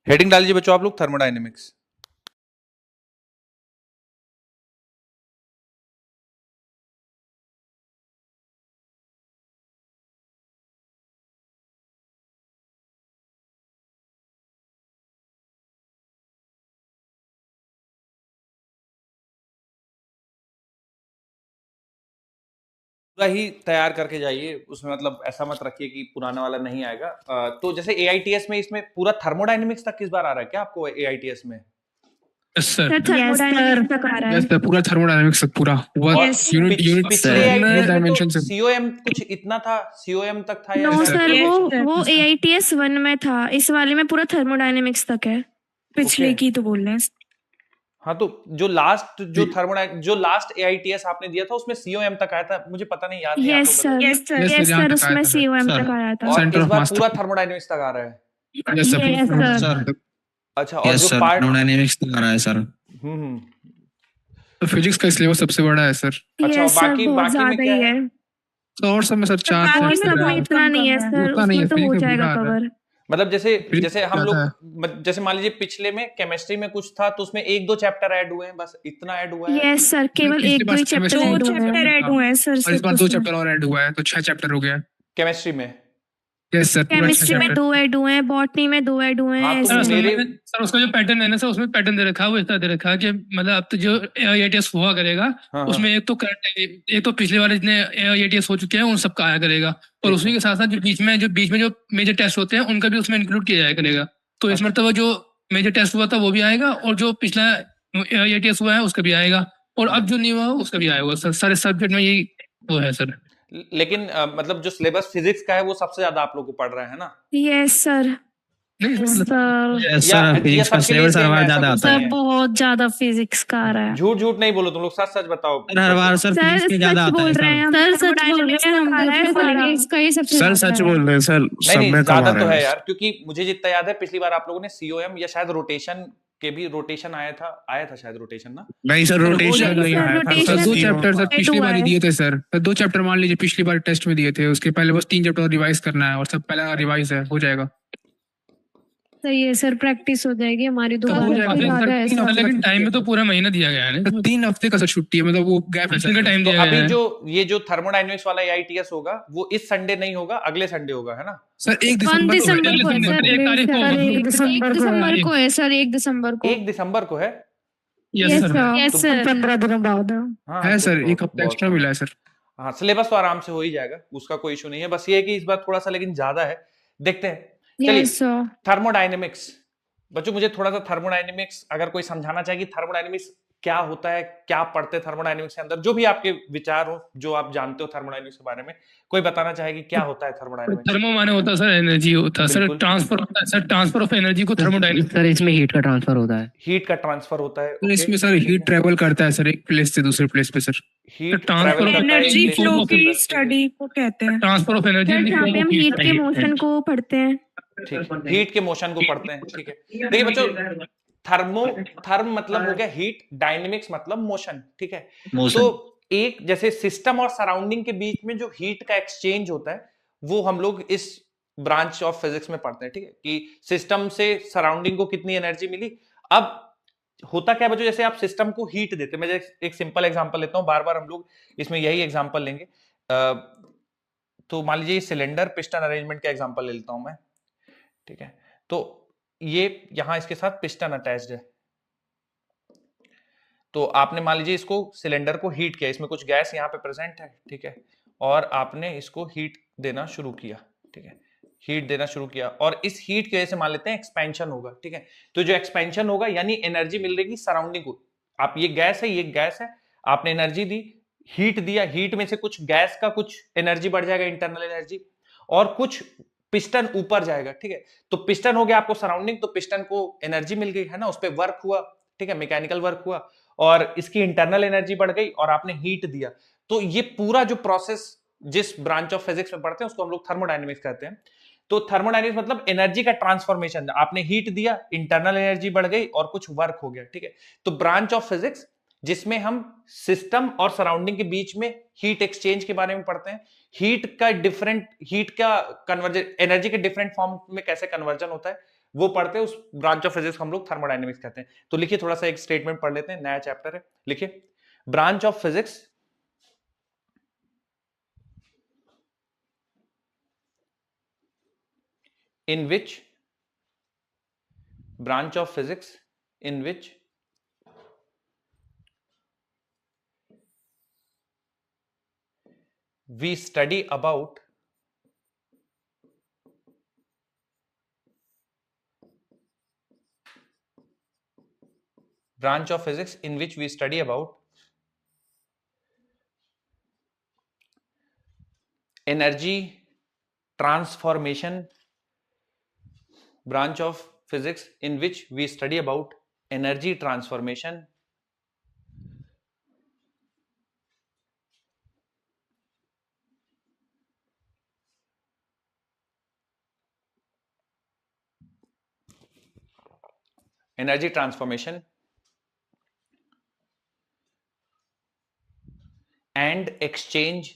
हेडिंग डाल लीजिए बच्चों आप लोग थर्मोडायनेमिक्स। पूरा ही तैयार करके जाइए, उसमें मतलब ऐसा मत रखिए कि पुराना वाला नहीं आएगा। तो जैसे AITS में इसमें पूरा थर्मोडायनेमिक्स तक किस बार आ रहा है क्या आपको AITS में? यस सर सर थर्मोडायनेमिक्स तक आ रहा है। यस सर पूरा थर्मोडायनेमिक्स पूरा Yes. यूनिट पिछले Sir. AITS में डायमेंशन तो से। COM कुछ इतना था, COM तक था या no Yes, sir. Sir Yes, वो sir. AITS 1 में था, इस वाले में पूरा थर्मोडायनेमिक्स तक है। पिछले Okay. की तो बोल रहे हैं। हाँ तो जो लास्ट AITS आपने दिया था उसमें COM तक आया था, मुझे पता नहीं याद नहीं। आप यस लोग बताइए। Sir Yes, sir. Yes, yes यहाँ सर तक आया उसमें था, sir. COM Sir. तक आया था। और Center इस of बार mass पूरा तक। थर्मोडायनेमिक्स तक आ रहा है। Yes sir Yes, sir. अच्छा और यस जो सर पार्ट थर्मोडायनेमिक्स तो आ रहा है सर। हम्म तो फिजिक्स का सिलेबस सबसे बड़ा है सर। अच्छा यस सर बाकी बहुत में ज्यादा क्या ही है? है। तो और सब में सर चार बाकी और में chapter सब तो में है। इतना नहीं है सर, उतना नहीं है, उसमें तो हो physics में जाएगा पूरा आ रहा है। कवर। मतलब जैसे Physics हम ज्यादा है। लोग जैसे मान लीजिए पिछले में केमिस्ट्री में कुछ था तो उसमें 1-2 चैप्टर ऐड हुए हैं, बस इतना ऐड हुआ है। यस सर केवल पिछली 1-2 बार ही चैप्टर chemistry ऐड दो हुए हैं। चैप्टर ऐड हुए हैं सर और इस सिर्फ बार 2 उसमें। चैप्टर और ऐड हुआ है तो 6 चैप्टर हो गया। केमिस्ट्री में यस सर पूरा 6 केमिस्ट्री में चैप्टर। 2 ऐड हुए हैं, बॉटनी में 2 ऐड हुए हाँ, हैं तो सर ऐसे। मेरे सर उसका जो पैटर्न है ना सर, उसमें पैटर्न दे रखा है, वो इस तरह दे रखा है कि मतलब अब तो जो AITS हुआ करेगा हाँ, उसमें एक तो पिछले वाले जितने AITS हो चुके हैं उन सबका आया करेगा, और ठीक उसी है। के साथ साथ जो बीच में जो मेजर टेस्ट होते हैं उनका भी उसमें इंक्लूड किया जाया करेगा। तो इसमें मतलब जो मेजर टेस्ट हुआ था वो भी आएगा और जो पिछला ये टेस्ट हुआ है उसका भी आएगा और अब जो नहीं हुआ उसका भी आएगा सर। सारे सब्जेक्ट में यही वो है सर। लेकिन मतलब जो सिलेबस फिजिक्स का है वो सबसे ज्यादा आप लोग को पढ़ रहे हैं ना? Yes sir. नहीं सर, सर यस या सर, फिजिक्स का सबके लिए सिलेबस हर सेम है, बार ऐसा ज्यादा कुछ आता नहीं है। सर है? बहुत ज्यादा फिजिक्स का आ रहा है। झूठ झूठ नहीं बोलो तुम लोग, सच सच बताओ। सर हर बार सर सर फिजिक्स में ज्यादा सच आता है बोल रहे हैं सर। हम। सर सच बोल रहे हैं हम, झूठ क्यों बोलेंगे? इसका ही सबसे सर ज्यादा सच है। बोल रहे हैं सर, नहीं सब नहीं में कम ज्यादा आ तो रहा है है। यार, क्योंकि मुझे जितना याद है पिछली बार आप लोगों ने सीओएम या शायद रोटेशन के भी रोटेशन आया था शायद रोटेशन ना? नहीं सर, हो रोटेशन जाएगा नहीं सर, आया था rotation सर सर, 2 नहीं चैप्टर सर हुआ पिछली बार ही है। दिए थे सर। 2 चैप्टर मान लीजिए पिछली बार टेस्ट में दिए थे, उसके पहले बस 3 चैप्टर रिवाइज करना है और सब पहला रिवाइज है, हो जाएगा। सही है सर, प्रैक्टिस हो जाएगी हमारी तो दोबारा। हो जाएगा कोई सर, ज्यादा है 3 सर। हफ्ते लेकिन टाइम में तो पूरा महीना दिया गया है ना। 3 हफ्ते का सर छुट्टी है, मतलब वो गैप है का सर। टाइम तो दिया गया अभी है। जो ये जो थर्मोडायनेमिक्स वाला AITS होगा वो इस संडे नहीं होगा, अगले संडे होगा, है ना? सर 1 1 दिसंबर को है। दिसंबर को है सर। 1 तारीख को सर, होगा। 1 दिसंबर को है सर, 1 दिसंबर को। 1 दिसंबर को है? Yes yes sir. Sir, yes sir. 15 दिन बाद। हाँ है तो सर, बहुत 1 हफ्ता बहुत एक्स्ट्रा मिला है सर। हाँ, सिलेबस तो आराम से हो ही जाएगा, उसका कोई इशू नहीं है। बस ये है कि इस बार थोड़ा सा लेकिन ज्यादा है, देखते हैं। चलिए, यस सर। थर्मोडायनेमिक्स बच्चों, मुझे थोड़ा सा थर्मोडायनेमिक्स अगर कोई समझाना चाहे कि थर्मोडायनेमिक्स क्या होता है, क्या पढ़ते हैं थर्मोडायनेमिक्स के अंदर, जो भी आपके विचार हो, जो आप जानते हो थर्मोडायनेमिक्स के बारे में, कोई बताना चाहे कि क्या होता है थर्मोडायनेमिक्स? थर्मो माने होता है सर एनर्जी होता है सर, बिल्कुल। ट्रांसफर होता है सर, ट्रांसफर ऑफ एनर्जी को थर्मोडायनेमिक्स। सर इसमें हीट का ट्रांसफर होता है। हीट का ट्रांसफर होता है, सर इसमें सर हीट ट्रेवल करता है सर, एक प्लेस से दूसरे प्लेस पे सर। हीट ट्रांसफर ट्रैवल करता है एनर्जी एक फ्लो place से की दूसरे place स्टडी को कहते हैं। ट्रांसफर ऑफ एनर्जी सर जहाँ पे हम हीट के मोशन को पढ़ते हैं। पे। ठीक है, हीट के मोशन को पढ़ते हैं, ठीक है। देखिए बच्चों, थर्म मतलब हो गया हीट, डायनेमिक्स मतलब मोशन, ठीक है। मोशन। तो एक जैसे सिस्टम और सराउंडिंग के बीच में जो हीट का एक्सचेंज होता है वो हम लोग इस ब्रांच ऑफ फिजिक्स में पढ़ते हैं, ठीक है, कि सिस्टम से सराउंडिंग को कितनी एनर्जी मिली। अब होता क्या बच्चों, जैसे आप सिस्टम को हीट देते हैं, मैं एक सिंपल एग्जांपल लेता हूं, बार बार हम लोग इसमें यही एग्जांपल लेंगे। तो मान लीजिए सिलेंडर पिस्टन अरेंजमेंट का एग्जांपल ले लेता हूं मैं, ठीक है। तो ये यहां इसके साथ पिस्टन अटैच्ड है, तो आपने मान लीजिए इसको सिलेंडर को हीट किया, इसमें कुछ गैस यहाँ पे प्रेजेंट है, ठीक है, और आपने इसको हीट देना शुरू किया, ठीक है, हीट देना शुरू किया, और इस हीट की वजह से मान लेते हैं एक्सपेंशन होगा, ठीक है। तो जो एक्सपेंशन होगा यानी एनर्जी मिल रही सराउंडिंग को। आप ये गैस है, आपने एनर्जी दी, हीट दिया, हीट में से कुछ गैस का कुछ एनर्जी बढ़ जाएगा, इंटरनल एनर्जी, और कुछ पिस्टन ऊपर जाएगा, ठीक है। तो पिस्टन हो गया आपको सराउंडिंग, तो पिस्टन को एनर्जी मिल गई, है ना, उस पर वर्क हुआ, ठीक है, मैकेनिकल वर्क हुआ, और इसकी इंटरनल एनर्जी बढ़ गई, और आपने हीट दिया। तो ये पूरा जो प्रोसेस जिस ब्रांच ऑफ फिजिक्स में पढ़ते हैं उसको हम लोग थर्मोडायनेमिक्स कहते हैं। तो थर्मोडायनेमिक्स मतलब एनर्जी का ट्रांसफॉर्मेशन, आपने हीट दिया, इंटरनल एनर्जी बढ़ गई और कुछ वर्क हो गया, ठीक है। तो ब्रांच ऑफ फिजिक्स जिसमें हम सिस्टम और सराउंडिंग के बीच में हीट एक्सचेंज के बारे में पढ़ते हैं, हीट का कन्वर्जन, एनर्जी के डिफरेंट फॉर्म में कैसे कन्वर्जन होता है वो पढ़ते हैं, उस ब्रांच ऑफ फिजिक्स हम लोग थर्मोडायनेमिक्स कहते हैं। तो लिखिए, थोड़ा सा एक स्टेटमेंट पढ़ लेते हैं, नया चैप्टर है, लिखिए, branch of physics in which we study about energy transformation, branch of physics in which we study about energy transformation, and exchange,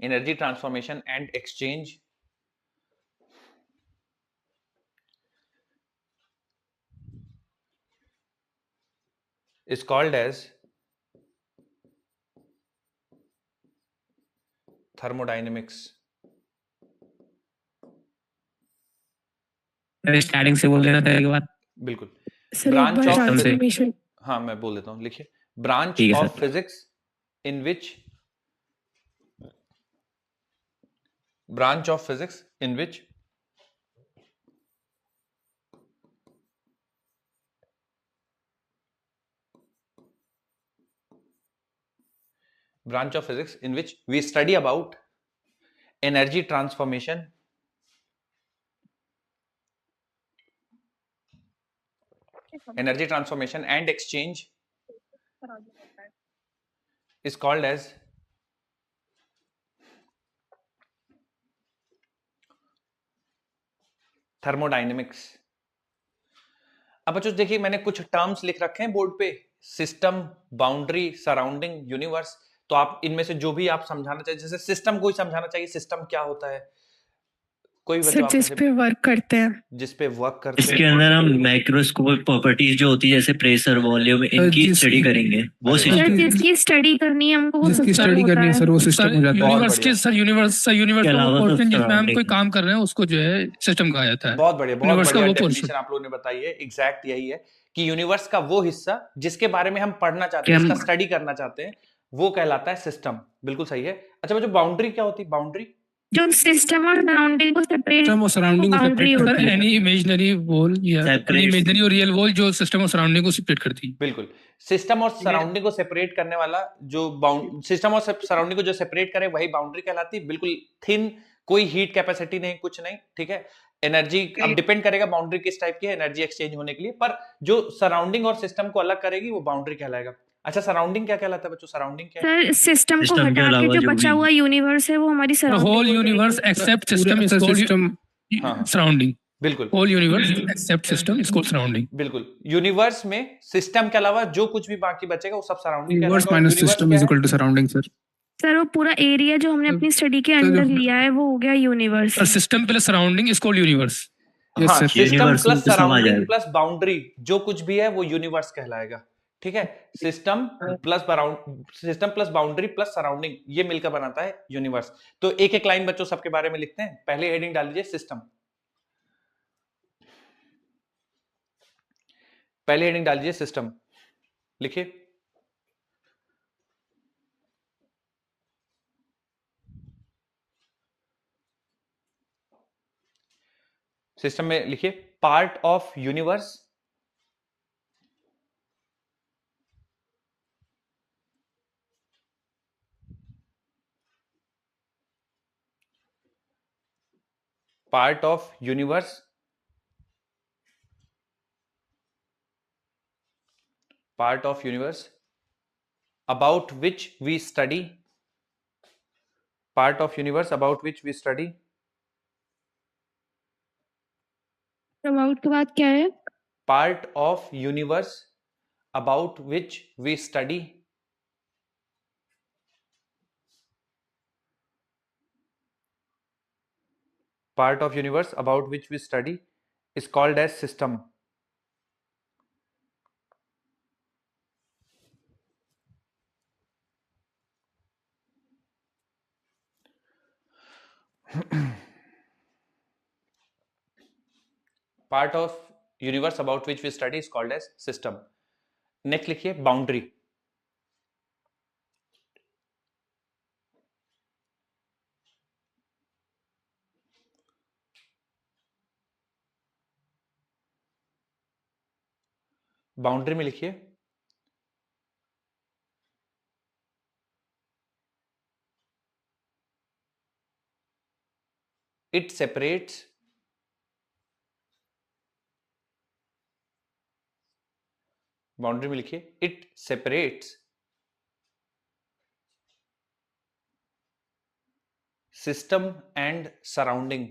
energy transformation and exchange is called as thermodynamics. Starting से बोल देना था एक बार। बिल्कुल, sir एक branch bar of transformation. हाँ मैं बोल देता हूँ, लिखिए, ब्रांच ठीक है of sir. Physics in which branch of physics in which we study about energy transformation and exchange is called as thermodynamics. अब बच्चों देखिए मैंने कुछ टर्म्स लिख रखे हैं बोर्ड पे, सिस्टम, बाउंड्री, सराउंडिंग, यूनिवर्स। तो आप इनमें से जो भी आप समझाना चाहिए, जैसे सिस्टम कोई समझाना चाहिए, सिस्टम क्या होता है, कोई सर बच्चों जिस पे वर्क करते हैं, जिस पे वर्क करते इसके हैं। अंदर हम माइक्रोस्कोपिक प्रॉपर्टीज जो होती है जैसे प्रेशर, वॉल्यूम, इनकी जिस- स्टडी करेंगे। वो अरे सिस्टम सर जिसकी स्टडी करनी है हमको वो जिसकी सिस्टम स्टडी होता करनी है है। सर वो सिस्टम हो जाता है। यूनिवर्स बढ़िया। के सर यूनिवर्स के का अलावा वो तो पोर्शन जिसमें हम कोई surrounding। काम कर रहे हैं उसको जो है सिस्टम कहा जाता है। बहुत बढ़िया, बहुत यूनिवर्स का बढ़िया वो डेफिनेशन पोर्शन। आप लोगों ने बताई है। एग्जैक्ट यही है कि यूनिवर्स का वो हिस्सा जिसके बारे में हम पढ़ना चाहते हैं, कि हम- जिसका स्टडी करना चाहते हैं, वो कहलाता है सिस्टम। बिल्कुल सही है। अच्छा बच्चों, बाउंड्री क्या होती है? बाउंड्री जो सिस्टम और सराउंडिंग को सेपरेट सिस्टम और सराउंडिंग को बाउंड्री सेपरेट सर करती है। एनी इमेजिनरी वॉल या Separates- इमेजिनरी और रियल वॉल जो सिस्टम और सराउंडिंग को सेपरेट करती है। बिल्कुल, सिस्टम और सराउंडिंग को सेपरेट करने वाला जो सिस्टम और सराउंडिंग को जो सेपरेट करे वही बाउंड्री कहलाती है। बिल्कुल थिन, कोई हीट कैपेसिटी नहीं, कुछ नहीं, ठीक है। एनर्जी अब डिपेंड करेगा बाउंड्री किस टाइप की है, एनर्जी एक्सचेंज होने के लिए, पर जो सराउंडिंग और सिस्टम को अलग करेगी वो बाउंड्री कहलाएगा। अच्छा, सराउंडिंग क्या कहलाता है बच्चों? सराउंडिंग क्या है? सर सिस्टम को System के हटा के अलावा जो जो बचा भी- हुआ यूनिवर्स है वो हमारी whole surrounding universe except system is called system हाँ, हाँ। सराउंडिंग। बिल्कुल whole universe except system is called surrounding. बिल्कुल, यूनिवर्स में सिस्टम के अलावा जो कुछ भी बाकी बचेगा वो सब सराउंडिंग यूनिवर्स कहलाएगा। और माइनस यूनिवर्स सिस्टम क्या इज है? Equal to surrounding sir. Sir वो पूरा एरिया जो हमने अपनी स्टडी के अंदर लिया है वो हो गया यूनिवर्स। और system plus surrounding is called universe. Yes, हाँ, sir. सिस्टम Universe प्लस में तो सब आ सराउंडिंग जाएगा। प्लस बाउंड्री जो कुछ भी है वो यूनिवर्स कहलाएगा। ठीक है, system plus boundary plus surrounding ये मिलकर बनाता है यूनिवर्स। तो एक एक लाइन बच्चों सबके बारे में लिखते हैं। पहले हेडिंग डाल दीजिए सिस्टम, पहले हेडिंग डाल दीजिए सिस्टम, लिखिए। सिस्टम में लिखिए part of universe, part of universe, part of universe about which we study, part of universe about which we study, about के बाद क्या है? part of universe about which we study, part of universe about which we study is called as system. Part of universe about which we study is called as system. Next लिखिए boundary. Boundary में लिखिए it separates boundary में लिखिए it separates system and surrounding.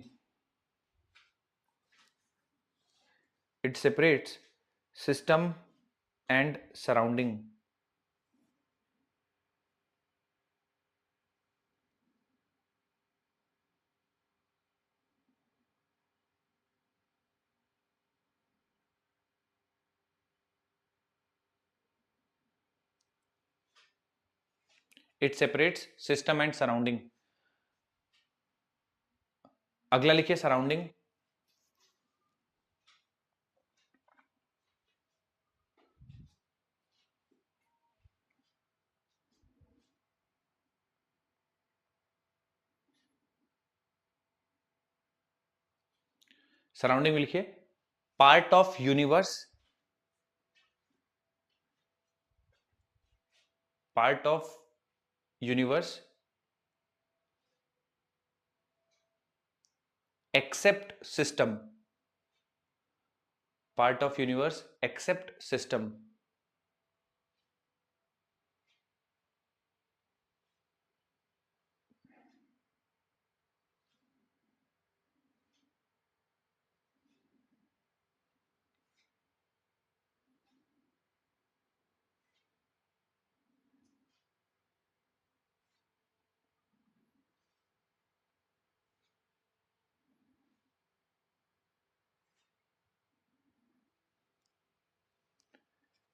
It separates system and surrounding. It separates system and surrounding. अगला लिखिए surrounding, surrounding में लिखिए part of universe, part of universe except system, part of universe except system.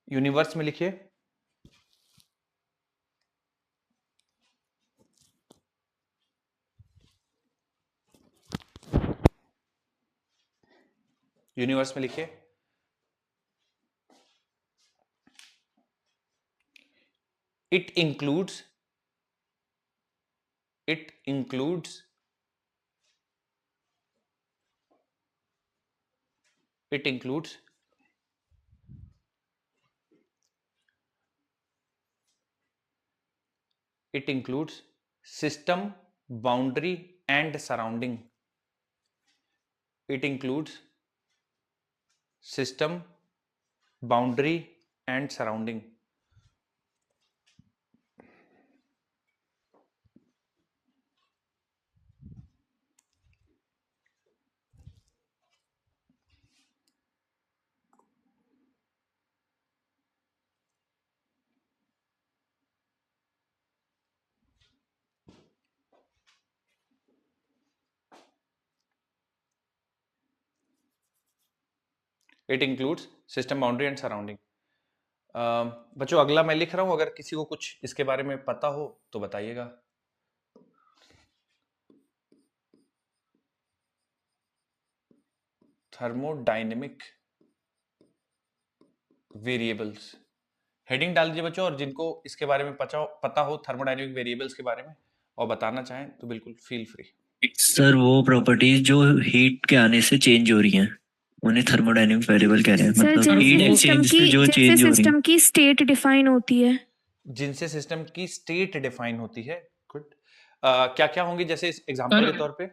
Universe में लिखिए universe में लिखिए it includes, it includes, it includes it includes system, boundary and surrounding. It includes system, boundary and surrounding. It includes system, boundary and surrounding. बच्चों अगला मैं लिख रहा हूं, अगर किसी को कुछ इसके बारे में पता हो तो बताइएगा। थर्मोडायनेमिक वेरिएबल्स, हेडिंग डाल दीजिए बच्चों, और जिनको इसके बारे में पता हो थर्मोडायनेमिक वेरिएबल्स के बारे में और बताना चाहें तो बिल्कुल फील फ्री। सर वो प्रॉपर्टीज जो हीट के आने से चेंज हो रही हैं उन्हें थर्मोडायनेमिक वेरिएबल कह रहे हैं। सर मतलब हीट एक्सचेंज से जो चेंज हो रही सिस्टम की स्टेट डिफाइन होती है, जिनसे सिस्टम की स्टेट डिफाइन होती है। गुड। क्या क्या होंगी जैसे एग्जांपल के तौर पे?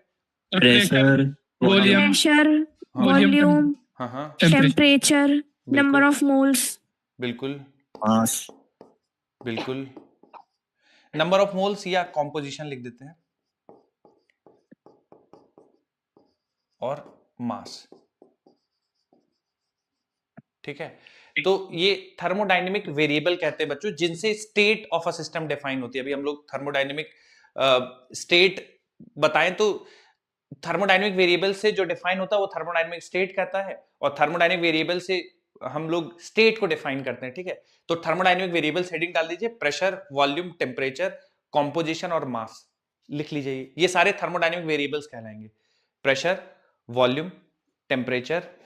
प्रेशर, वॉल्यूम, प्रेशर, हाँ। वॉल्यूम, हाँ हाँ टेम्परेचर, नंबर बिल्कुल ऑफ मोल्स। बिल्कुल मास। बिल्कुल। नंबर ऑफ मोल्स या कॉम्पोजिशन लिख देते हैं, और मास। ठीक है, तो ये थर्मोडायनेमिक वेरिएबल कहते हैं बच्चों, जिनसे state of a system define होती है। अभी हम लोग थर्मोडायनेमिक स्टेट बताएं तो थर्मोडायनेमिक वेरिएबल से जो डिफाइन होता है वो थर्मोडायनेमिक स्टेट कहता है, और थर्मोडायनेमिक वेरिएबल से हम लोग स्टेट को डिफाइन करते हैं। ठीक है, तो थर्मोडायनेमिक वेरिएबल्स हेडिंग डाल दीजिए, प्रेशर, वॉल्यूम, टेम्परेचर, कॉम्पोजिशन और मास लिख लीजिए। ये सारे थर्मोडायनेमिक वेरिएबल्स कहलाएंगे, pressure, volume, temperature,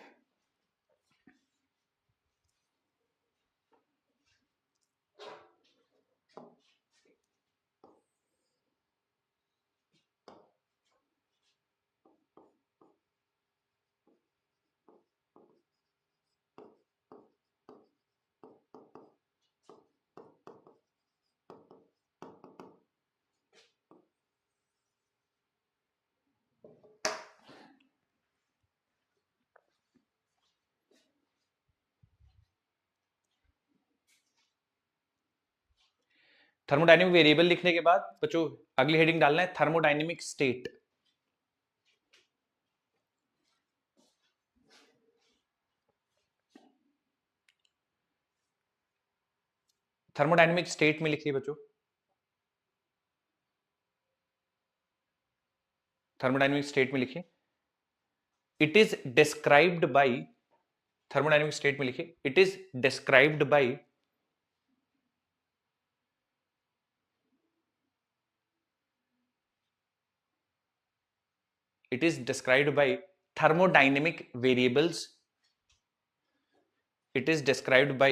thermodynamic variable लिखने के बाद बच्चों अगली हेडिंग डालना है थर्मोडायनेमिक स्टेट। थर्मोडायनेमिक स्टेट में लिखिए बच्चों, थर्मोडायनेमिक स्टेट में लिखिए it is described bye, thermodynamic state में लिखिए it is described bye it is described by thermodynamic variables, it is described by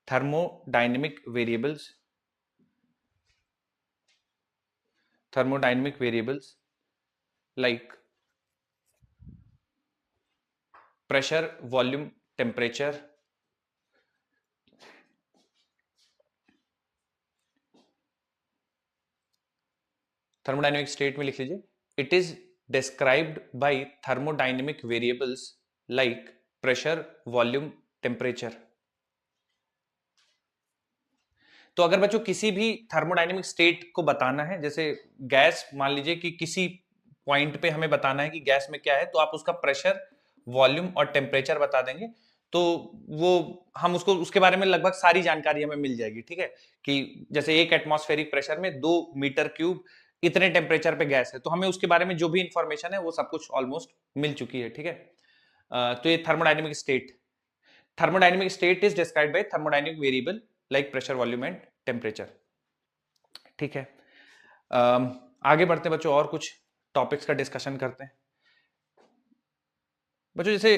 thermodynamic variables, thermodynamic variables like pressure, volume, temperature, thermodynamic state में लिख लीजिए, it is described bye thermodynamic variables like pressure, volume, temperature. तो अगर बच्चों किसी भी thermodynamic state को बताना है, जैसे गैस मान लीजिए कि किसी पॉइंट पे हमें बताना है कि गैस में क्या है, तो आप उसका प्रेशर, वॉल्यूम और टेम्परेचर बता देंगे, तो वो हम उसको उसके बारे में लगभग सारी जानकारी हमें मिल जाएगी। ठीक है, कि जैसे 1 एटमॉस्फेरिक प्रेशर में 2 मीटर क्यूब इतने टेम्परेचर पे गैस है, तो हमें उसके बारे में जो भी इंफॉर्मेशन है वो सब कुछ ऑलमोस्ट मिल चुकी है। ठीक है, तो ये thermodynamic state is described bye thermodynamic variable like pressure, volume and temperature. ठीक है, आगे बढ़ते हैं बच्चों, और कुछ टॉपिक्स का डिस्कशन करते हैं। बच्चों जैसे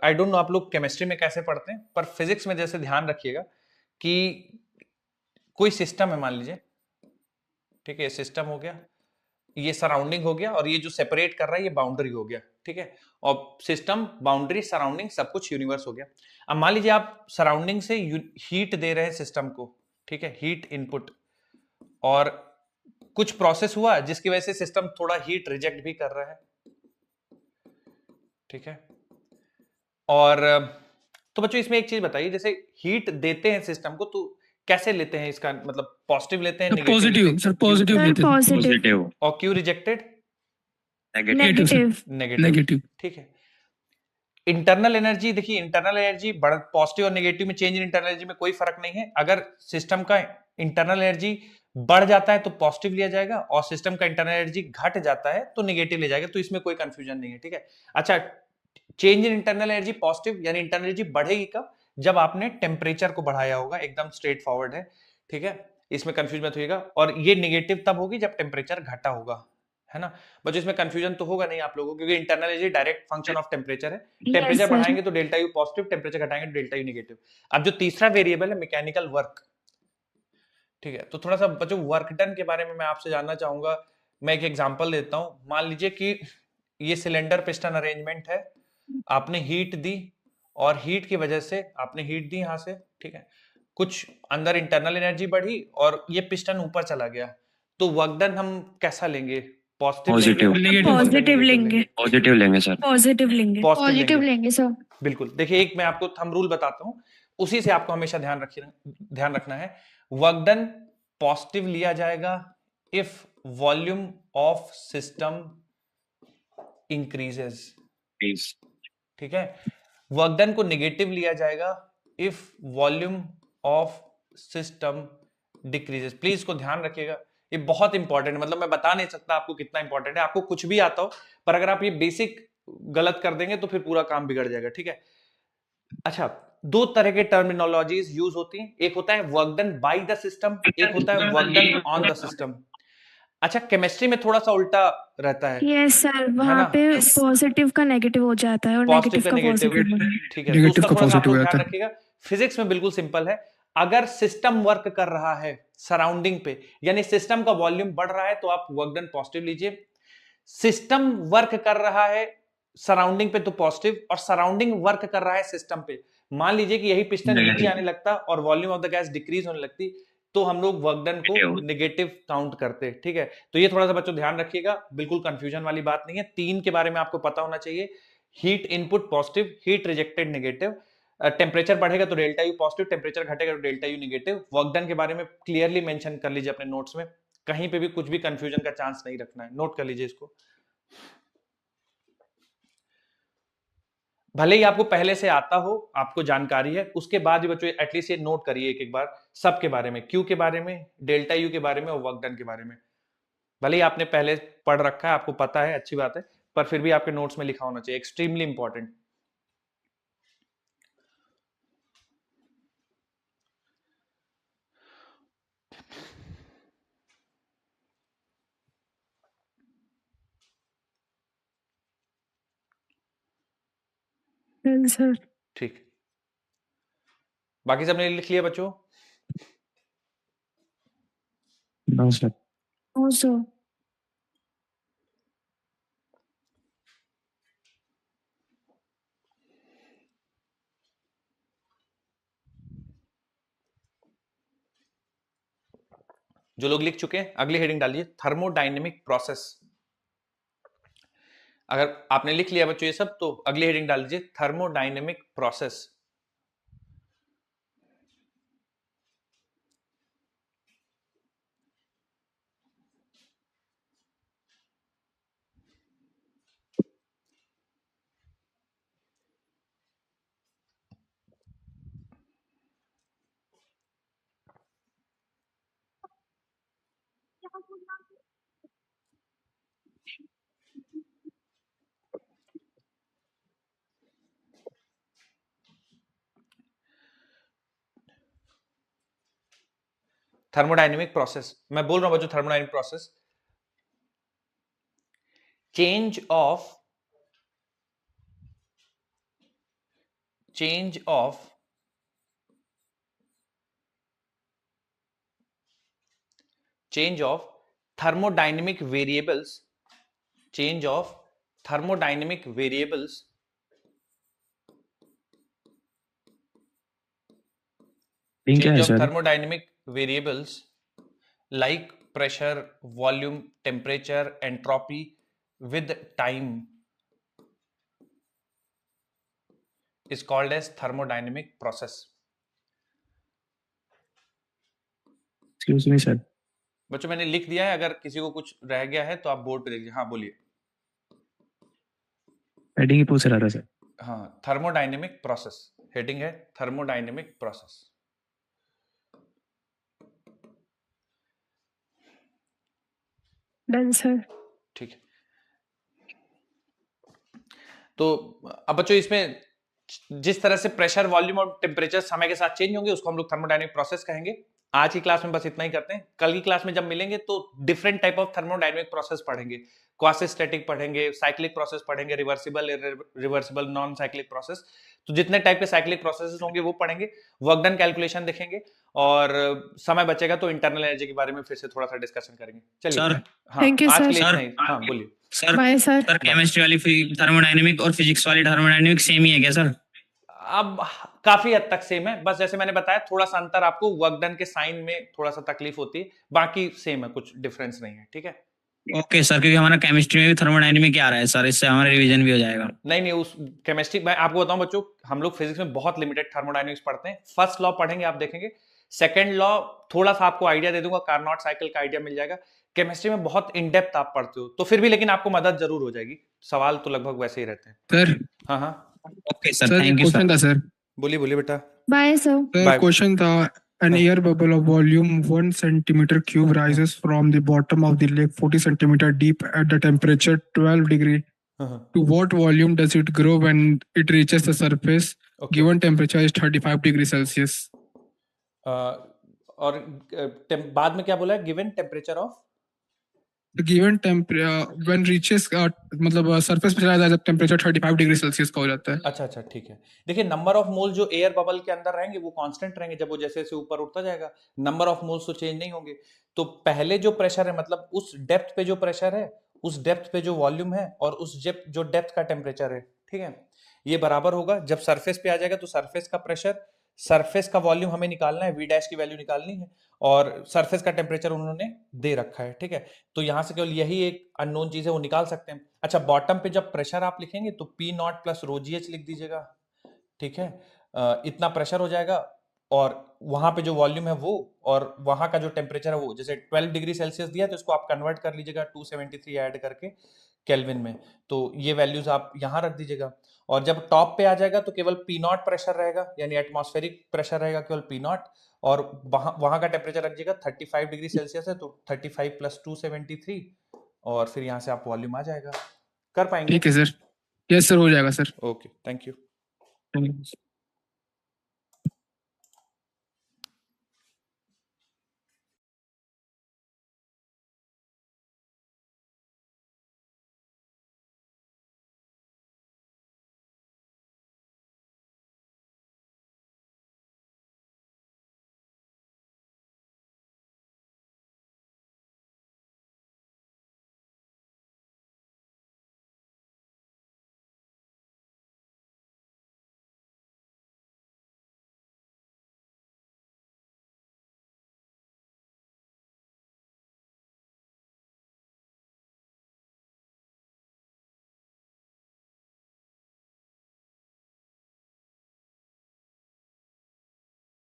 आई डोंट नो आप लोग केमिस्ट्री में कैसे पढ़ते हैं, पर फिजिक्स में जैसे ध्यान रखिएगा कि कोई सिस्टम है मान लीजिए, ठीक है, सिस्टम हो गया, ये सराउंडिंग हो गया, और ये जो सेपरेट कर रहा है ये बाउंड्री हो गया। ठीक है, और सिस्टम, बाउंड्री, सराउंडिंग सब कुछ यूनिवर्स हो गया। अब मान लीजिए आप सराउंडिंग से हीट दे रहे हैं सिस्टम को, ठीक है, हीट इनपुट, और कुछ प्रोसेस हुआ जिसकी वजह से सिस्टम थोड़ा हीट रिजेक्ट भी कर रहा है। ठीक है, और तो बच्चों इसमें एक चीज बताइए, जैसे हीट देते हैं सिस्टम को तो कैसे लेते हैं, इसका मतलब पॉजिटिव लेते हैं, negative positive sir, positive sir लेते हैं। पॉजिटिव। और क्यों rejected? Negative sir, negative. Negative. ठीक है, इंटरनल एनर्जी देखिए, इंटरनल एनर्जी पॉजिटिव और नेगेटिव में चेंज इन इंटरनल एनर्जी में कोई फर्क नहीं है। अगर सिस्टम का इंटरनल एनर्जी बढ़ जाता है तो पॉजिटिव लिया जाएगा, और सिस्टम का इंटरनल एनर्जी घट जाता है तो नेगेटिव लिया जाएगा, तो इसमें कोई कंफ्यूजन नहीं है। ठीक है, अच्छा, change in internal energy positive यानी इंटरनल एनर्जी बढ़ेगी कब? जब आपने टेम्परेचर को बढ़ाया होगा, एकदम स्ट्रेट फॉरवर्ड है। ठीक है, इसमें कंफ्यूज मत होइएगा। और ये नेगेटिव तब होगी जब टेम्परेचर घटा होगा, है ना बच्चों, इसमें कंफ्यूजन तो होगा नहीं आप लोगों को, क्योंकि internal energy direct function of temperature है। टेम्परेचर बढ़ाएंगे तो डेल्टा यू पॉजिटिव, टेम्परेचर घटाएंगे तो डेल्टा यू नेगेटिव। अब जो तीसरा वेरिएबल है मैकेनिकल वर्क, ठीक है, तो थोड़ा सा बच्चों वर्क डन के बारे में मैं आपसे जानना चाहूंगा। मैं एक एग्जांपल देता हूं, मान लीजिए कि ये सिलेंडर पिस्टन अरेंजमेंट है, आपने हीट दी, और हीट की वजह से आपने हीट दी यहां से, ठीक है, कुछ अंदर इंटरनल एनर्जी बढ़ी और ये पिस्टन ऊपर चला गया, तो वर्क डन हम कैसा लेंगे? पॉजिटिव लेंगे, पॉजिटिव लेंगे, पॉजिटिव लेंगे सर, पॉजिटिव लेंगे, पॉजिटिव लेंगे सर। बिल्कुल। देखिए एक मैं आपको थंब रूल बताता हूं, उसी से आपको हमेशा ध्यान रखना है। वर्क डन पॉजिटिव लिया जाएगा if volume of system increases, ठीक है। वर्क डन को नेगेटिव लिया जाएगा if volume of system decreases. Please इसको ध्यान रखिएगा, ये बहुत इंपॉर्टेंट है, मतलब मैं बता नहीं सकता आपको कितना इंपॉर्टेंट है, आपको कुछ भी आता हो, पर अगर आप ये बेसिक गलत कर देंगे तो फिर पूरा काम बिगड़ जाएगा। ठीक है, अच्छा, दो तरह के टर्मिनोलॉजीज यूज होती हैं, एक होता है work done by the system, एक होता है work done on the system. अच्छा, केमिस्ट्री में थोड़ा सा उल्टा रहता है। यस सर, वहां पे पॉजिटिव का नेगेटिव हो जाता है और पॉजिटिव नेगेटिव का का नेगेटिव, पॉजिटिव। ठीक है, तो उसका थोड़ा सा आप लोग ध्यान रखिएगा। फिजिक्स में बिल्कुल सिंपल है, अगर सिस्टम वर्क कर रहा है सराउंडिंग पे, यानी सिस्टम का वॉल्यूम बढ़ रहा है, तो आप वर्क डन पॉजिटिव लीजिए। सिस्टम वर्क कर रहा है सराउंडिंग पे तो पॉजिटिव, और सराउंडिंग वर्क कर रहा है सिस्टम पे, मान लीजिए कि यही पिस्टन नीचे आने लगता और volume of the gas decrease होने लगती, तो हम लोग वर्क डन को नेगेटिव काउंट करते। ठीक है, तो ये थोड़ा सा बच्चों ध्यान रखिएगा, बिल्कुल कंफ्यूजन वाली बात नहीं है। 3 के बारे में आपको पता होना चाहिए, heat input positive, heat rejected negative, temperature बढ़ेगा तो डेल्टा यू पॉजिटिव, टेम्परेचर घटेगा तो delta U negative. Work done के बारे में क्लियरली मेंशन कर लीजिए अपने नोट्स में, कहीं पे भी कुछ भी कंफ्यूजन का चांस नहीं रखना है, नोट कर लीजिए इसको। भले ही आपको पहले से आता हो, आपको जानकारी है, उसके बाद भी बच्चों एटलीस्ट ये नोट करिए एक बार सब के बारे में, क्यू के बारे में, डेल्टा यू के बारे में और वर्क डन के बारे में। भले ही आपने पहले पढ़ रखा है, आपको पता है, अच्छी बात है, पर फिर भी आपके नोट्स में लिखा होना चाहिए, एक्सट्रीमली इंपॉर्टेंट। सर ठीक, बाकी सबने लिख लिया बच्चों? No sir, no sir. जो लोग लिख चुके हैं अगली हेडिंग डालिए, थर्मोडायनेमिक प्रोसेस। अगर आपने लिख लिया बच्चों ये सब तो अगली हेडिंग डाल दीजिए, थर्मोडायनेमिक प्रोसेस। थर्मोडायनेमिक प्रोसेस, मैं बोल रहा हूं बच्चों thermodynamic process, change of thermodynamic variables, change of thermodynamic variables क्या है sir? thermodynamic variables like pressure, volume, temperature, entropy with time is called as thermodynamic process. Excuse me sir. बच्चों मैंने लिख दिया है, अगर किसी को कुछ रह गया है तो आप बोर्ड पे लिख लीजिए। हाँ बोलिए। हेडिंग ही पूछ रहा था सर। हाँ, थर्मोडायनेमिक प्रोसेस, हेडिंग है थर्मोडायनेमिक प्रोसेस। Done sir. ठीक है, तो अब बच्चों इसमें जिस तरह से प्रेशर, वॉल्यूम और टेम्परेचर समय के साथ चेंज होंगे उसको हम लोग थर्मोडायनेमिक प्रोसेस कहेंगे। आज की क्लास में बस इतना ही करते हैं, कल की क्लास में जब मिलेंगे तो different type of thermodynamic process पढ़ेंगे, क्वासी स्टैटिक पढ़ेंगे, साइक्लिक प्रोसेस पढ़ेंगे, reversible, reversible, non cyclic process. तो जितने टाइप के साइक्लिक प्रोसेसेस होंगे वो पढ़ेंगे, वर्क डन कैलकुलेशन देखेंगे, और समय बचेगा तो इंटरनल एनर्जी के बारे में फिर से थोड़ा सा डिस्कशन करेंगे। चलिए सर, हाँ, थैंक यू आज सर। के लिए इतना ही। हाँ बोलिए। Sir bye sir. Sir chemistry वाली थर्मोडायनेमिक और फिजिक्स वाली थर्मोडायनेमिक सेम ही है क्या सर? अब काफी हद तक सेम है, बस जैसे मैंने बताया थोड़ा सा अंतर आपको वर्क डन के साइन में थोड़ा सा तकलीफ होती है, बाकी सेम है, कुछ डिफरेंस नहीं है। ठीक है, ओके सर, क्योंकि हमारा केमिस्ट्री में भी थर्मोडायनेमिक आ रहा है सर, इससे हमारा रिवीजन भी हो जाएगा। नहीं उस केमिस्ट्री मैं आपको बताऊं बच्चों, हम लोग फिजिक्स में बहुत लिमिटेड थर्मोडायनेमिक्स पढ़ते हैं। फर्स्ट लॉ पढ़ेंगे आप देखेंगे, सेकंड लॉ थोड़ा सा आपको आइडिया दे दूंगा, कार्नोट साइकिल का आइडिया मिल जाएगा। केमिस्ट्री में बहुत इन डेप्थ आप पढ़ते हो तो फिर भी, लेकिन आपको मदद जरूर हो जाएगी, सवाल तो लगभग वैसे ही रहते हैं। सर हाँ हाँ ओके सर, सर एक थैंक यू क्वेश्चन सर। था सर। बोलिए बोलिए बेटा। Bye sir. Sir Bye. Question था, an हाँ। air bubble of volume 1 centimeter cube rises from the bottom of the lake 40 centimeter deep at the temperature 12 degree. हाँ, हाँ, To what volume does it grow when it reaches the surface? okay. Given temperature is 35 degrees Celsius. और बाद में क्या बोला है? Given temperature of The given when reaches मतलब surface पे चला जाए जब टेम्परेचर 35 डिग्री सेल्सियस का हो जाता है। अच्छा अच्छा ठीक है। देखिए नंबर ऑफ मोल जो एयर बबल के अंदर रहेंगे वो कांस्टेंट रहेंगे, जब वो जैसे जैसे ऊपर उठता जाएगा नंबर ऑफ मोल्स तो चेंज नहीं होंगे। तो पहले जो प्रेशर है, मतलब उस डेप्थ पे जो प्रेशर है, उस डेप्थ पे जो वॉल्यूम है, और उस जो डेप्थ का टेम्परेचर है, ठीक है, ये बराबर होगा। जब सरफेस पे आ जाएगा तो सरफेस का प्रेशर, सरफेस का वॉल्यूम हमें निकालना है, वी डैश की वैल्यू निकालनी है, और सरफेस का टेम्परेचर उन्होंने दे रखा है। ठीक है, तो यहां से केवल यही एक अननोन चीज है, वो निकाल सकते हैं। अच्छा, बॉटम पे जब प्रेशर आप लिखेंगे तो P not plus row ji H लिख दीजिएगा। ठीक है, इतना प्रेशर हो जाएगा, और वहां पे जो वॉल्यूम है वो, और वहां का जो टेम्परेचर है वो, जैसे 12 डिग्री सेल्सियस दिया तो इसको आप कन्वर्ट कर लीजिएगा 273 ऐड करके केल्विन में, तो ये वैल्यूज आप यहां रख दीजिएगा। और जब टॉप पे आ जाएगा तो केवल पी नॉट प्रेशर रहेगा, यानी एटमॉस्फेरिक प्रेशर रहेगा केवल पी नॉट, और वहां का टेम्परेचर रखिएगा 35 डिग्री सेल्सियस है तो 35 प्लस 273, और फिर यहाँ से आप वॉल्यूम आ जाएगा। कर पाएंगे? ठीक है सर, यस सर, हो जाएगा sir. Okay, thank you. Thank you.